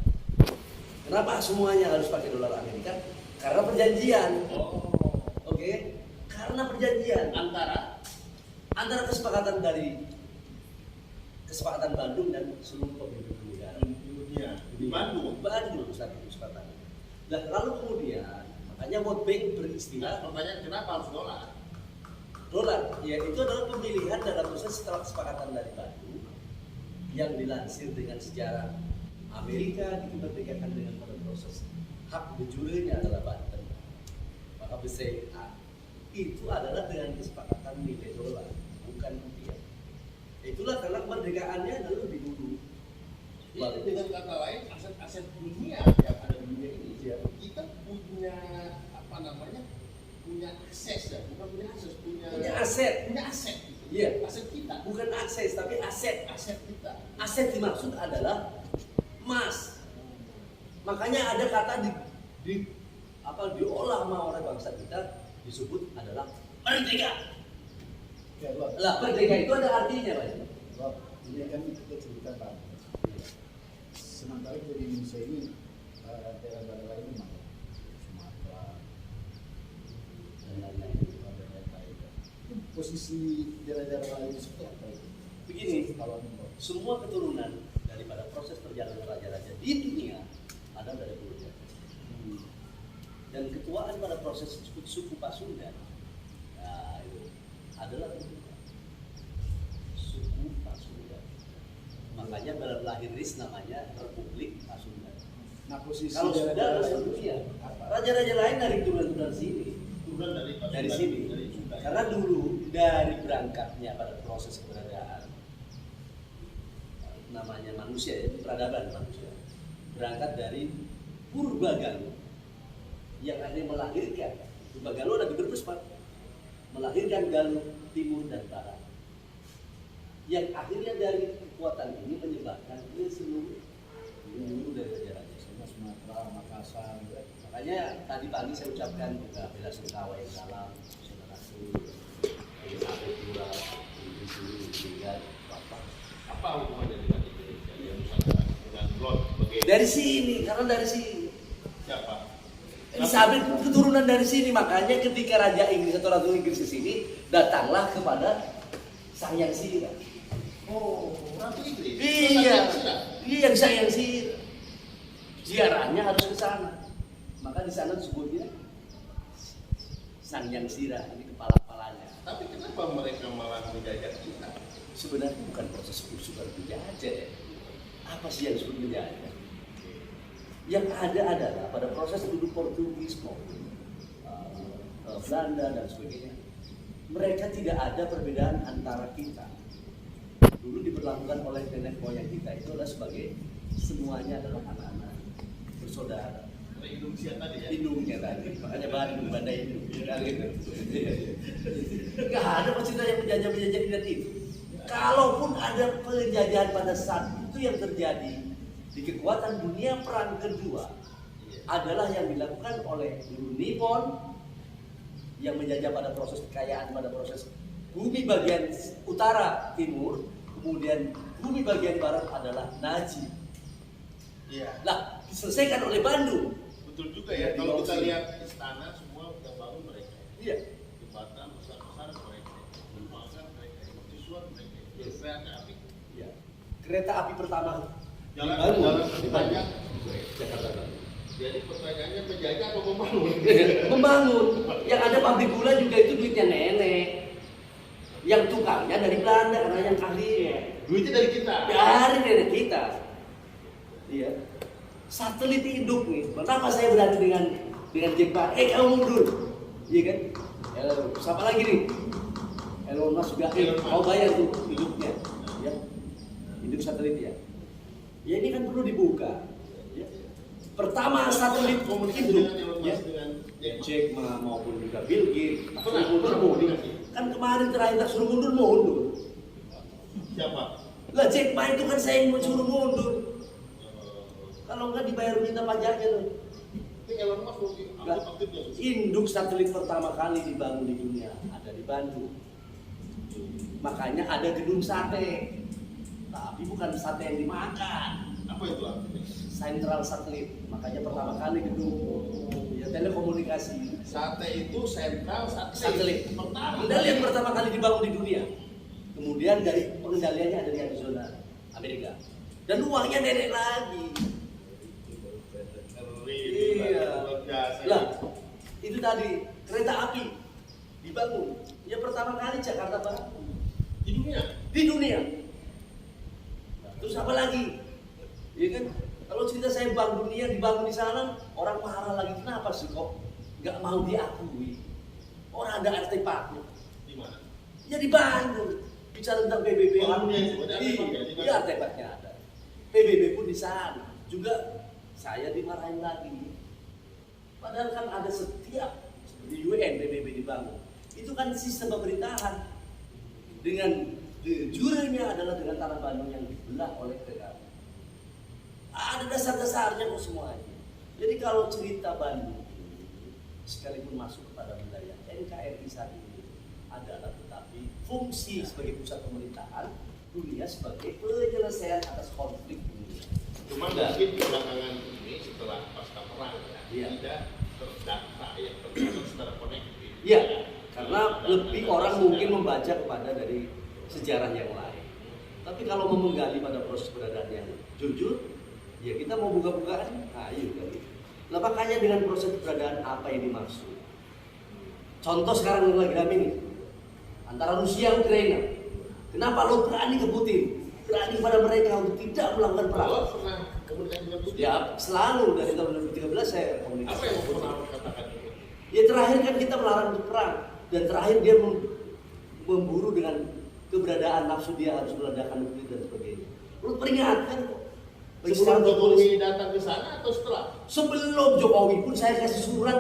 Speaker 2: Kenapa semuanya harus pakai dolar Amerika? Karena perjanjian. Oke. Karena perjanjian antara kesepakatan Bandung dan seluruh pemimpin negara
Speaker 1: di Bandung.
Speaker 2: satu kesepakatan. Nah, lalu kemudian makanya World Bank beristilah
Speaker 1: Pertanyaan kenapa harus
Speaker 2: dolar, ya itu adalah pemilihan dalam proses setelah kesepakatan dari Bandung yang dilansir dengan sejarah Amerika dikembalikan dengan pada proses hak de jure-nya adalah Banten. Maka BCA itu adalah dengan kesepakatan nilai dolar, bukan rupiah. Itulah karena kemerdekaannya adalah lebih dulu.
Speaker 1: Jadi dengan kata lain aset-aset dunia yang ada di dunia ini kita punya punya akses ya, bukan punya akses, punya
Speaker 2: aset.
Speaker 1: Punya aset gitu.
Speaker 2: Iya.
Speaker 1: Aset kita.
Speaker 2: Bukan akses tapi aset.
Speaker 1: Aset kita.
Speaker 2: Aset dimaksud adalah emas. Makanya ada kata diolah sama orang bangsa kita disebut adalah merdeka.
Speaker 3: Ya, Lord.
Speaker 2: Lah merdeka itu ada artinya, Pak.
Speaker 3: Lord, ini kan kita cerita Pak. Sementara di Indonesia ini daerah-daerah lain memang Sumatera dan lain-lain. Posisi daerah-daerah lain seperti apa itu?
Speaker 2: Begini,
Speaker 3: Kalau
Speaker 2: semua keturunan daripada proses perjalanan raja-raja di dunia ada dari Pulau Jawa. Dan ketuaan pada proses suku Pasundan, nah, itu adalah suku Pasundan. Makanya lahirnis namanya Republik Pasundan.
Speaker 3: nah posisi
Speaker 2: Kalau sudah
Speaker 3: daerah-daerah
Speaker 2: ada
Speaker 3: lain
Speaker 2: dunia,
Speaker 3: apa?
Speaker 2: raja-raja lain dari turunan sini.
Speaker 1: Turun
Speaker 2: Dari sini. Karena dulu dari berangkatnya pada proses keberadaan namanya manusia ya, peradaban manusia. Berangkat dari Purbagaluh yang akhirnya melahirkan Purbagaluh ada di Brebes, Pak. Melahirkan Galuh Timur dan Barat. Yang akhirnya dari kekuatan ini menyebarkan ke seluruh dari raja-raja.
Speaker 3: Sumatera, Makassar,
Speaker 2: Makanya tadi pagi saya ucapkan juga bela sungkawa yang dalam saudaraku Elizabeth Dura di sini sehingga bapak.
Speaker 1: Apa hubungannya dengan Indonesia yang Nusantara dengan Lord sebagai
Speaker 2: Dari sini, karena dari sini.
Speaker 1: siapa?
Speaker 2: Elizabeth keturunan dari sini, makanya ketika Raja Inggris atau Ratu Inggris di sini datanglah kepada Sang Hyang Sira.
Speaker 1: Oh, Ratu Inggris.
Speaker 2: Iya, yang Sang Hyang Sira. Ziarahnya harus ke sana. Maka di sana disebutnya Sang Hyang Sira, ini kepala-kepalanya.
Speaker 1: Tapi kenapa mereka malah menjajah kita?
Speaker 2: Sebenarnya bukan proses usulan penjajah. Apa sih yang disebut penjajah? Yang ada adalah pada proses duduk Portugis maupun Belanda dan sebagainya, mereka tidak ada perbedaan antara kita. Dulu diberlakukan oleh nenek moyang kita itu adalah sebagai semuanya adalah anak-anak bersaudara.
Speaker 1: Indonesia tadi ya.
Speaker 2: Hidungnya tadi, makanya Bandai hidung, gitu. Gak ada cerita yang menjajah dan itu. Kalaupun ada penjajahan pada saat itu yang terjadi di kekuatan dunia perang kedua adalah yang dilakukan oleh guru Nippon yang menjajah pada proses kekayaan pada proses bumi bagian utara timur, kemudian bumi bagian barat adalah Najib.
Speaker 1: Iya.
Speaker 2: Lah diselesaikan oleh Bandung.
Speaker 1: Betul juga ya. Kalau kita lihat istana semua udah bangun mereka.
Speaker 2: Iya.
Speaker 1: Jembatan besar-besar mereka. Dermaga mereka. Mercusuar mereka. Kereta api.
Speaker 2: Iya. Kereta api pertama
Speaker 1: Jalan terpanjang
Speaker 2: Jakarta Bandung.
Speaker 1: Jadi pertanyaannya menjaga atau membangun?
Speaker 2: Membangun. Yang ada pabrik gula juga itu duitnya nenek. Yang tukangnya dari Belanda karena yang ahlinya.
Speaker 1: Duitnya dari kita.
Speaker 2: Dari nenek kita. Iya. Satelit hidup nih. Kenapa saya berani dengan Jepang? Kamu mundur. Iya kan? Siapa lagi nih? Elon Musk juga. Mau bayar tuh hidupnya. Ya. Hidup satelit ya. Ya ini kan perlu dibuka. Ya. Pertama satelit
Speaker 1: komunikasi
Speaker 2: hidup.
Speaker 1: dengan Elon
Speaker 2: Ya.
Speaker 1: Musk dengan
Speaker 2: Jack Ma maupun juga Bill Gates.
Speaker 1: Pernah
Speaker 2: Mundur. Kan kemarin terakhir tak suruh mundur.
Speaker 1: siapa?
Speaker 2: Lah Jack Ma itu kan saya yang suruh mundur. Kalau enggak dibayar minta pajaknya tuh.
Speaker 1: Tapi Elon Musk aktif ya.
Speaker 2: Induk satelit pertama kali dibangun di dunia ada di Bandung. makanya ada gedung sate. Tapi bukan sate yang dimakan.
Speaker 1: Apa itu artinya?
Speaker 2: Central Satelit, makanya pertama kali gedung ya telekomunikasi.
Speaker 1: Sate itu sentral
Speaker 2: Satelit.
Speaker 1: pertama.
Speaker 2: Modal yang pertama kali dibangun di dunia. Kemudian dari pengendaliannya ada di Arizona, Amerika. Dan uangnya nenek lagi. Iya. Lah, itu tadi kereta api dibangun. Ya pertama kali Jakarta Barat
Speaker 1: Di dunia.
Speaker 2: di dunia. Nah, terus apa lagi? Ya kan? Kalau cerita saya bank dunia dibangun di sana, orang marah lagi. Kenapa sih kok nggak mau diakui? Orang ada artefaknya.
Speaker 1: Di mana?
Speaker 2: Ya dibangun. Bicara tentang PBB.
Speaker 1: Bank dunia itu ada artefaknya, di mana?
Speaker 2: Iya, artefaknya ada. PBB pun di sana. Juga saya dimarahin lagi. Padahal kan ada setiap di UN PBB dibangun. Itu kan sistem pemerintahan. Dengan jurenya adalah dengan tanah Bandung yang dibelah oleh PKB. Ada dasar-dasarnya kok semuanya. Jadi kalau cerita Bandung ini, sekalipun masuk kepada wilayah NKRI saat ini adalah tetapi fungsi sebagai pusat pemerintahan, dunia sebagai penyelesaian atas konflik dunia.
Speaker 1: Cuma mungkin belakangan ini setelah pasca perang
Speaker 2: Iya.
Speaker 1: tidak terdata yang tercatat secara konektif.
Speaker 2: Iya, karena lebih orang mungkin membaca kepada dari sejarah yang lain. Tapi kalau mau menggali pada proses keberadaan yang jujur, ya kita mau buka-bukaan, ayo kali. Nah makanya dengan proses keberadaan apa yang dimaksud? Contoh sekarang yang lagi rame nih, antara Rusia dan Ukraina. Kenapa lo berani ke Putin? Berani pada mereka untuk tidak melakukan perang?
Speaker 1: Kalau pernah komunikasi dengan Putin,
Speaker 2: Ya selalu dari tahun 2013 saya
Speaker 1: apa
Speaker 2: komunikasi.
Speaker 1: yang pernah katakan itu?
Speaker 2: Ya terakhir kan kita melarang untuk perang, dan terakhir dia memburu dengan keberadaan nafsu dia harus meledakan nuklir dan sebagainya. Lu peringatkan kok.
Speaker 1: Sebelum Jokowi datang ke sana atau setelah?
Speaker 2: Sebelum Jokowi pun saya kasih surat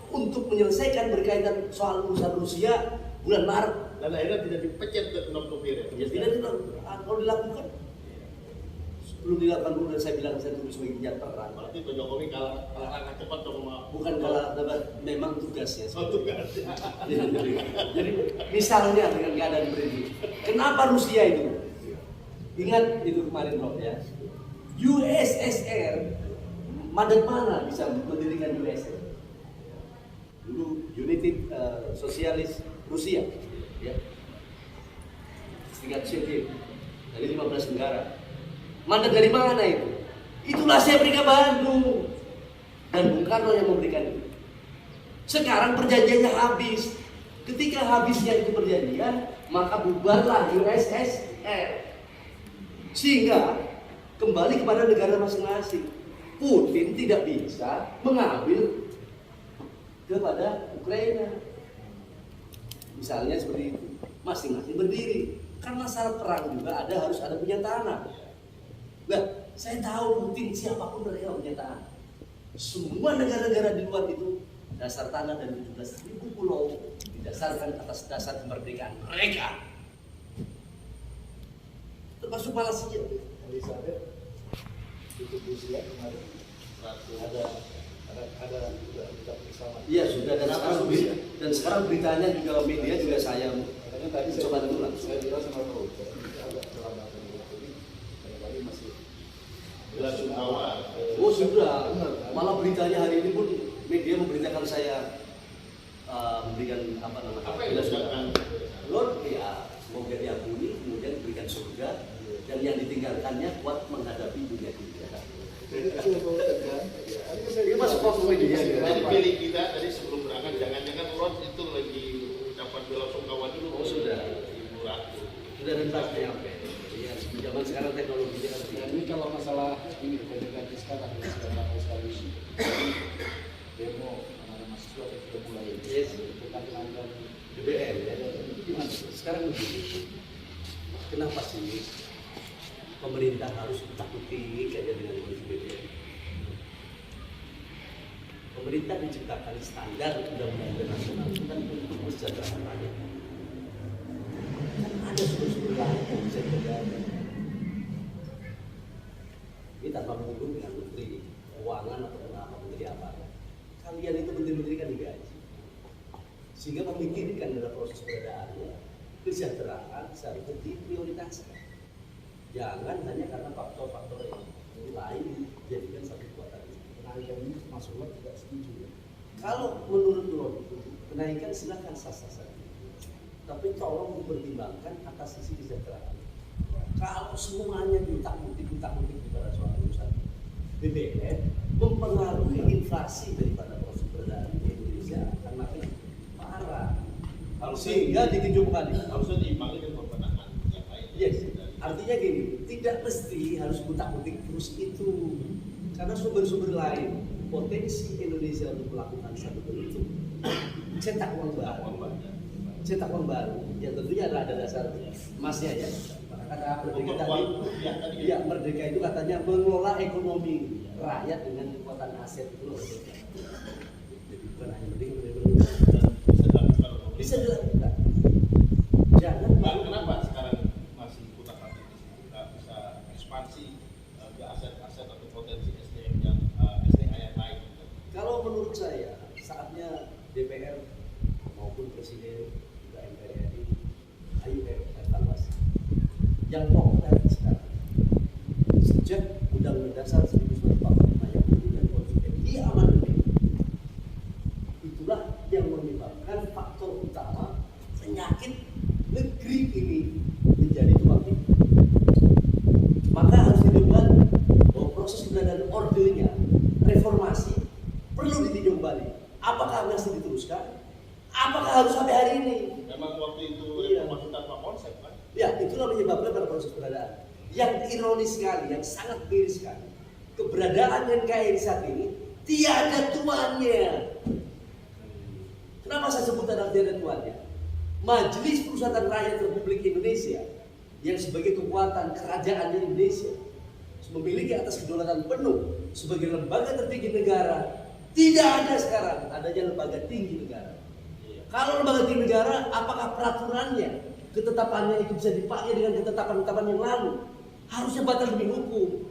Speaker 2: untuk menyelesaikan berkaitan soal urusan Rusia bulan Maret.
Speaker 1: Dan akhirnya tidak dipecat ke nuklir.
Speaker 2: Ya tidak kalau dilakukan. Sebelum dilakukan dulu dan saya bilang saya tulis sebagai penjahat perang.
Speaker 1: Berarti Pak Jokowi kalah langkah cepat dong sama.
Speaker 2: Bukan kalah, memang tugasnya.
Speaker 1: Suatu kan.
Speaker 2: Jadi misalnya dengan keadaan begini, kenapa Rusia itu? Ingat itu kemarin Rob ya. USSR, madat mana bisa mendirikan USSR? Dulu United Sosialis Rusia, ya. Serikat Soviet dari 15 negara. Mandat dari mana itu? Itulah Asia Afrika Bandung. Dan Bung Karno yang memberikan itu. Sekarang perjanjiannya habis. Ketika habisnya itu perjanjian, maka bubarlah USSR. Sehingga kembali kepada negara masing-masing. Putin tidak bisa mengambil kepada Ukraina. Misalnya seperti itu. Masing-masing berdiri. Karena syarat perang juga harus ada punya tanah. Nah, saya tahu Putin siapapun mereka punya tanah. Semua negara-negara di luar itu dasar tanah dan 17.000 pulau didasarkan atas dasar kemerdekaan mereka. Termasuk Malaysia.
Speaker 3: Elizabeth itu Rusia kemarin ada ucap bersama.
Speaker 2: Iya sudah dan sekarang beritanya juga media juga saya
Speaker 3: Makanya tadi saya
Speaker 2: coba ulang.
Speaker 3: Saya bilang sama Pak Uco, agak terlambat jadi barangkali masih
Speaker 1: Jelas awal.
Speaker 2: Oh sudah, malah beritanya hari ini pun media memberitakan saya memberikan apa namanya?
Speaker 1: Apa yang dilakukan?
Speaker 2: Lord ya semoga diampuni, kemudian diberikan surga dan yang ditinggalkannya kuat menghadapi dunia dunia. Ini masuk waktu media.
Speaker 1: Jadi pilih kita tadi sebelum berangkat jangan-jangan Lord itu lagi ucapan bela sungkawa dulu.
Speaker 2: Oh sudah,
Speaker 1: Ibu Ratu.
Speaker 2: sudah rentaknya apa? Ya zaman sekarang teknologinya kan
Speaker 3: Dan ini kalau masalah ini pendidikan sekarang sekali demo anak mahasiswa sudah mulai bukan melanggar
Speaker 2: DBR ya. Gimana? Sekarang begini. Kenapa sih pemerintah harus takuti aja dengan kondisi BBM? Pemerintah menciptakan standar undang-undang nasional itu kan untuk kesejahteraan rakyat. Kan ada sumber-sumber lain yang bisa terjadi. Ini tanpa menghubung dengan menteri keuangan atau apa menteri apa. Kalian itu menteri-menteri kan digaji, sehingga memikirkan dalam proses keberadaannya kesejahteraan seharusnya diprioritaskan. Jangan hanya karena faktor-faktor yang lain dijadikan satu kekuatan.
Speaker 3: Kenaikan ini masuk lo tidak setuju ya?
Speaker 2: Kalau menurut lo kenaikan silakan sah-sah saja, tapi tolong dipertimbangkan atas sisi kesejahteraan. Kalau semuanya diutak-utik kepada soal urusan BBM, mempengaruhi inflasi daripada proses perdana di Indonesia akan makin parah. Sehingga ditinjau kembali.
Speaker 1: Harusnya diimbangi dengan pemenangan yang lain.
Speaker 2: Yes. Artinya gini, tidak mesti harus utak-utik terus itu, karena sumber-sumber lain potensi Indonesia untuk melakukan satu bentuk cetak uang baru, yang tentunya ada dasar emasnya ya. Maka kata Merdeka tadi, ya Merdeka itu katanya mengelola ekonomi rakyat dengan kekuatan aset itu loh. Jadi bukan hanya penting bisa dilakukan. Jangan.
Speaker 1: Kenapa sekarang masih kutak-atik nggak bisa ekspansi ke aset-aset atau potensi SDM yang SDA yang lain?
Speaker 2: Kalau menurut saya saatnya DPR maupun Presiden juga MPR RI ayo evaluasi. Yang pokok dari sekarang sejak Undang-Undang Dasar 1945 yang penting dan konsisten di amandemen, itulah yang menyebabkan faktor utama penyakit negeri ini menjadi tumpang tindih. Maka harus dicoba bahwa proses keberadaan ordenya reformasi perlu ditinjau kembali. Apakah masih diteruskan? Apakah harus sampai hari ini?
Speaker 1: Memang waktu itu reformasi tanpa konsep kan?
Speaker 2: Ya, itulah menyebabkan pada proses keberadaan. Yang ironis sekali, yang sangat miris sekali, keberadaan NKRI saat ini tiada tuannya. Kenapa saya sebut ada tiada tuannya? Majelis Permusyawaratan Rakyat Republik Indonesia yang sebagai kekuatan kerajaan Indonesia memiliki atas kedaulatan penuh sebagai lembaga tertinggi negara. Tidak ada sekarang adanya lembaga tinggi negara. Kalau lembaga tinggi negara, apakah peraturannya, ketetapannya itu bisa dipakai dengan ketetapan-ketetapan yang lalu? Harusnya batal demi hukum.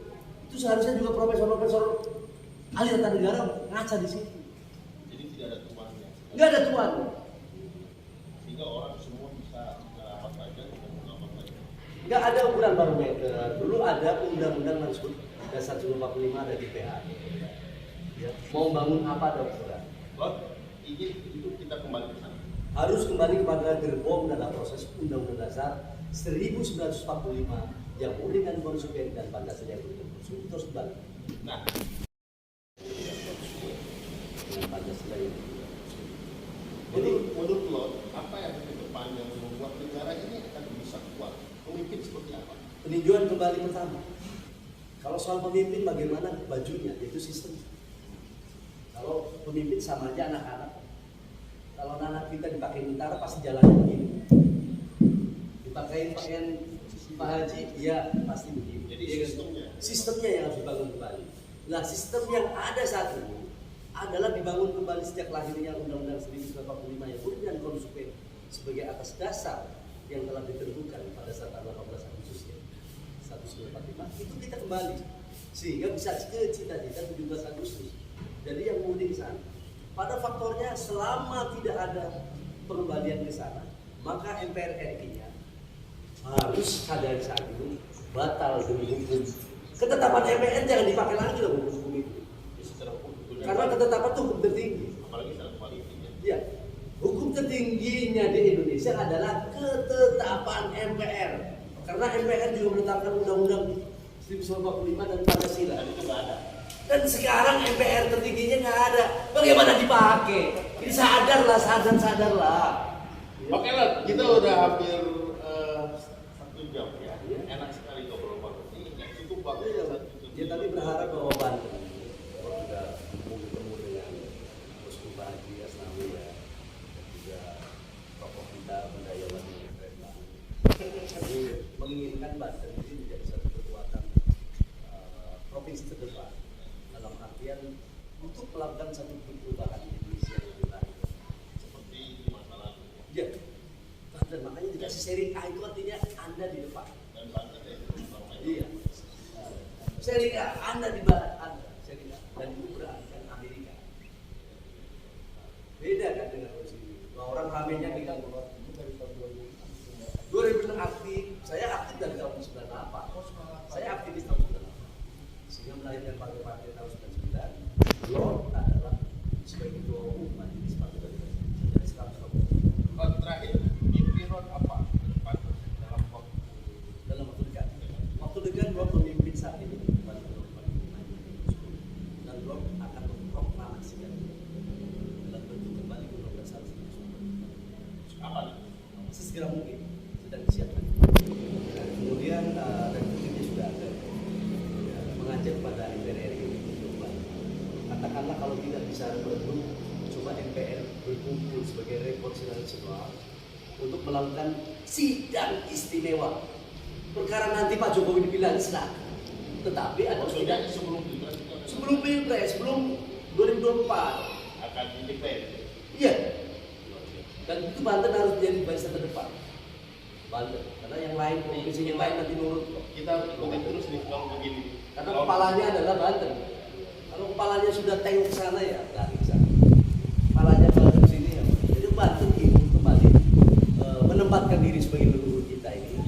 Speaker 2: Itu seharusnya juga profesor-profesor ahli tata negara ngaca di situ.
Speaker 1: Jadi tidak ada tuannya.
Speaker 2: Nggak ada tuannya.
Speaker 1: Sehingga orang semua bisa apa saja dan apa saja.
Speaker 2: Nggak ada ukuran barometer. Dulu ada undang-undang Dasar 1945 ada di PH. Ya. Mau bangun apa ada ukuran.
Speaker 1: Ingin itu kita kembali ke sana.
Speaker 2: Harus kembali kepada gerbong dalam proses Undang-Undang Dasar 1945 yang unik dan konsekuen dan Pancasila yang betul-betul terus kembali.
Speaker 1: Nah,
Speaker 2: dengan Pancasila ini.
Speaker 1: jadi menurut lo apa yang ke depan yang membuat negara ini akan bisa kuat? Pemimpin seperti apa?
Speaker 2: Peninjauan kembali pertama. Kalau soal pemimpin bagaimana bajunya, itu sistem. Kalau pemimpin sama aja anak-anak. Kalau anak kita dipakai tentara pasti jalannya begini. Dipakai pakaian Pak Haji, ya pasti begini.
Speaker 1: Jadi
Speaker 2: sistemnya yang harus dibangun kembali. Nah, sistem yang ada saat ini adalah dibangun kembali sejak lahirnya Undang-Undang 1945 yang unik dan konsekuen sebagai atas dasar yang telah ditentukan pada saat tanggal 18 Agustus 1945 itu kita kembali sehingga bisa ke cita-cita 17 Agustus. Jadi yang mudik sana. Pada faktornya selama tidak ada pengembalian ke sana, maka MPR RI-nya harus sadar saat ini batal demi hukum. Ketetapan MPR jangan dipakai lagi loh hukum itu. Karena ketetapan itu hukum tertinggi.
Speaker 1: Apalagi dalam politiknya.
Speaker 2: Ya, hukum tertingginya di Indonesia adalah ketetapan MPR. Karena MPR juga menetapkan Undang-Undang 1945 dan Pancasila.
Speaker 1: Dan itu nggak ada.
Speaker 2: Dan sekarang MPR tertingginya nggak ada. Bagaimana dipakai? Ini sadarlah.
Speaker 1: Oke lah, kita udah hampir 1 jam ya. Enak sekali ngobrol bareng ini. Cukup waktu ya.
Speaker 2: Ya, tapi berharap bahwa Banten juga mau ketemu dengan Bosku Bahaji Asnawi ya, dan juga tokoh kita Pendayawan yang keren banget. Kami menginginkan Banten ini menjadi satu kekuatan provinsi terdepan dalam artian untuk melakukan satu perubahan Indonesia yang lebih baik.
Speaker 1: Seperti di masa lalu.
Speaker 2: Ya, Banten makanya dikasih seri A itu artinya Anda di depan.
Speaker 1: Dan Banten itu
Speaker 2: Iya. Seri A Anda di barat Anda, seri A dan itu berarti Amerika. Beda kan dengan sini. Orang ramenya kita keluar
Speaker 3: Ini dari tahun 2006.
Speaker 2: melahirkan partai-partai tahun 99, Lord adalah sebagai ketua umum majelis partai dari 100
Speaker 1: Ron terakhir, mimpi Ron apa ke depan dalam waktu
Speaker 2: dalam waktu dekat. Waktu dekat Lord memimpin saat ini kembali ke dan Lord akan memproklamasikan dalam bentuk kembali ke undang-undang dasar
Speaker 1: apa?
Speaker 2: sesegera mungkin sedang disiapkan. Kemudian dan tentunya sudah ada mengajak pada MPR RI untuk coba katakanlah kalau tidak bisa bertemu, coba MPR berkumpul sebagai rekonsiliasi nasional untuk melakukan sidang istimewa perkara nanti Pak Jokowi dipilih silakan, tetapi ada
Speaker 1: Maksudnya sebelum Pilpres itu
Speaker 2: sebelum Pilpres, sebelum 2024
Speaker 1: akan independen.
Speaker 2: iya, dan itu Banten harus menjadi barisan terdepan Banten, karena yang lain provinsi yang lain nanti nurut kok.
Speaker 1: Kita ikutin terus nih kalau begini.
Speaker 2: Karena kepalanya adalah Banten. Kalau kepalanya sudah tengok ke sana ya lari ke sana. Kepalanya ke sini ya. Jadi Banten ingin kembali menempatkan diri sebagai leluhur kita ini.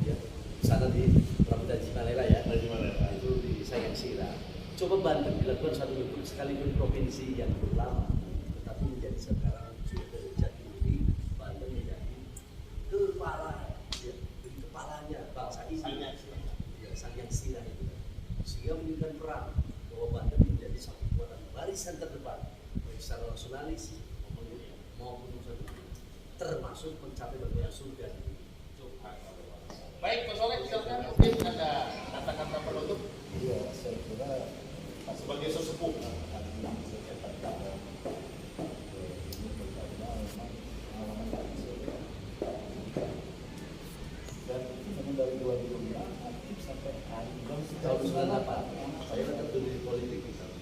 Speaker 2: Ya. Di sana di Pramuda Cimalela ya. Itu di Sayang Sira. Coba Banten dilakukan satu bentuk sekalipun provinsi yang berlama, tetapi menjadi sekarang sudah terjadi di Banten menjadi kepala, ya, jadi kepalanya bangsa ini. Sayang Sira itu. Sehingga menunjukkan peran bahwa Banten menjadi satu kekuatan barisan terdepan baik secara nasionalis maupun termasuk mencapai bagian surga.
Speaker 1: Baik, Pak Soleh, silakan mungkin ada kata-kata penutup
Speaker 3: Iya, saya kira
Speaker 1: sebagai sesepuh.
Speaker 3: dan itu memang dari 2005 aktif sampai hari
Speaker 2: Tahun 98 saya tetap di politik di tahun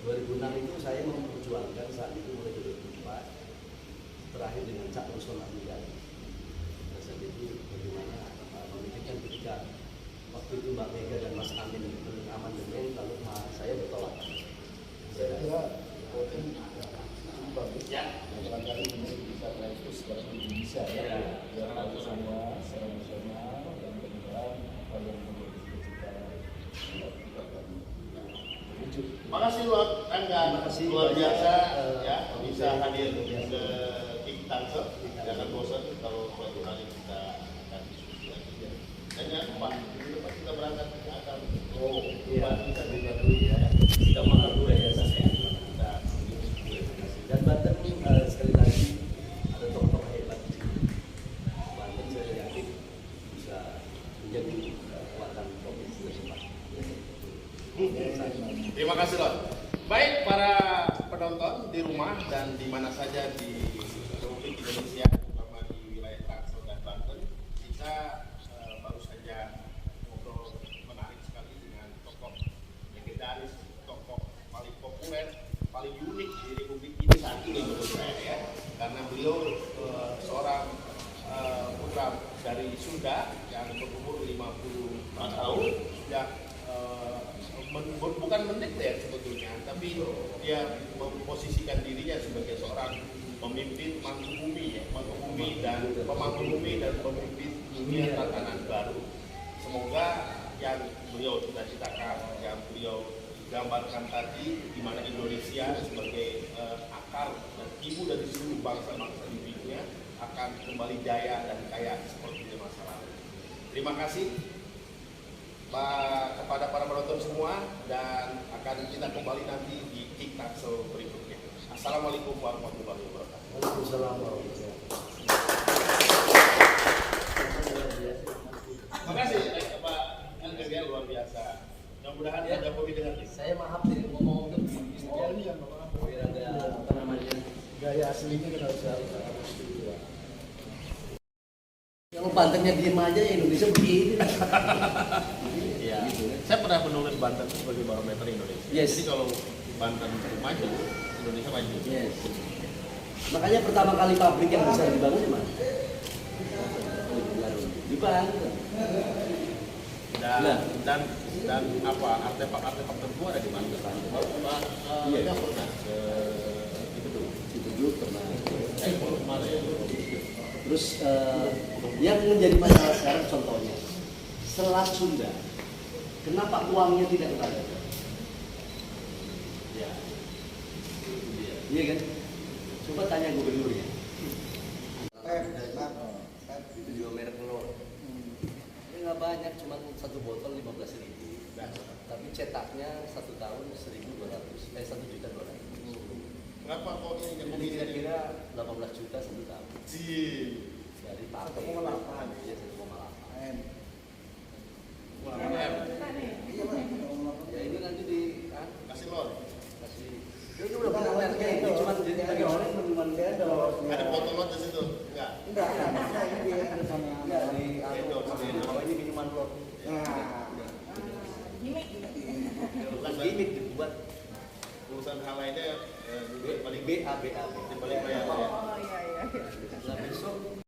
Speaker 2: 2006 itu saya memperjuangkan saat itu mulai dari 2004 terakhir dengan Cak Ruslan Abdullah. Pada saat itu bagaimana memikirkan ketika waktu itu Mbak Mega dan Mas Amin untuk amandemen lalu saya bertolak.
Speaker 3: saya kira voting cukup bagus
Speaker 1: Ya.
Speaker 3: barangkali ini bisa merekrut secara bisa
Speaker 1: Ya.
Speaker 3: biar tahu semua secara nasional dan kemudian apa yang menjadi cita-cita kita tadi wujud.
Speaker 1: Makasih Lord Angga,
Speaker 2: Terima kasih
Speaker 1: luar
Speaker 2: banyak,
Speaker 1: biasa ya
Speaker 2: Pak
Speaker 1: bisa
Speaker 2: Menteri.
Speaker 1: hadir ke King Tangsel. Jangan bosan kalau suatu kali kita akan diskusi lagi. Dan jangan lupa minggu depan kita berangkat ke akan
Speaker 2: Iya,
Speaker 1: kita
Speaker 2: kita dulu ya. Kita makan dulu ya saya. Dan Banten sekali lagi ada tokoh-tokoh hebat di sini. Banten saya yakin bisa menjadi kekuatan provinsi terdepan.
Speaker 1: Terima kasih Lord. Baik para penonton di rumah dan di mana saja di Republik Indonesia, terutama di wilayah Tangsel dan Banten, kita baru saja ngobrol menarik sekali dengan tokoh legendaris, tokoh paling populer, paling unik di Republik ini saat ini menurut saya ya, karena beliau seorang putra dari Sunda yang berumur 54 tahun yang bukan mendeklar sebetulnya, tapi dia memposisikan dirinya sebagai seorang pemimpin mangkubumi dan pemimpin dunia tatanan baru. Semoga yang beliau cita-citakan, yang beliau gambarkan tadi, di mana Indonesia sebagai akar dan ibu dari seluruh bangsa-bangsa di dunia akan kembali jaya dan kaya seperti di masa lalu. Terima kasih kepada para penonton semua dan akan kita kembali nanti di King Tangsel berikutnya. Assalamualaikum warahmatullahi wabarakatuh.
Speaker 2: Waalaikumsalam warahmatullahi
Speaker 1: Terima kasih Pak Angga, luar biasa. Mudah-mudahan Pak Jokowi dengar ini.
Speaker 2: Saya maaf nih ngomong tuh di
Speaker 3: Oh ini yang apa
Speaker 2: biar ada apa namanya
Speaker 3: gaya aslinya kan harus
Speaker 2: kalau Bantennya diem aja ya Indonesia begini.
Speaker 1: Ya, saya pernah menulis Banten sebagai barometer Indonesia.
Speaker 2: Yes.
Speaker 1: Jadi kalau Banten maju, Indonesia maju.
Speaker 2: Yes. Makanya pertama kali pabrik yang besar dibangun di mana? Di Banten.
Speaker 1: Dan apa artefak tertentu ada di Banten. Pak
Speaker 2: Iya.
Speaker 1: pernah ke
Speaker 2: Itu dulu pernah.
Speaker 1: kemarin
Speaker 2: Terus yang menjadi masalah sekarang contohnya Selat Sunda Kenapa uangnya tidak ada? Ya, iya kan? Coba tanya gubernurnya. Itu juga merek telur. Ini nggak banyak, cuma satu botol 15.000. Tapi cetaknya 1 tahun 1.200, 1.200.000.
Speaker 1: Kenapa kok ini yang
Speaker 2: Jadi kira-kira 18 juta 1 tahun. Dari pakai.
Speaker 3: 1,8.
Speaker 2: Iya 1,8. Ya ini nanti di
Speaker 1: kasih lor.
Speaker 2: kasih. Ini udah benar mereknya ini cuma jadi bagi orang minuman
Speaker 1: Ada foto lot di situ? Enggak.
Speaker 3: Enggak, ini ada sama
Speaker 2: Enggak di kalau ini minuman lot. Bukan gimmick dibuat
Speaker 1: Urusan hal lainnya
Speaker 2: paling BA.
Speaker 1: di balik bayar.
Speaker 4: Oh iya iya.
Speaker 2: Nah besok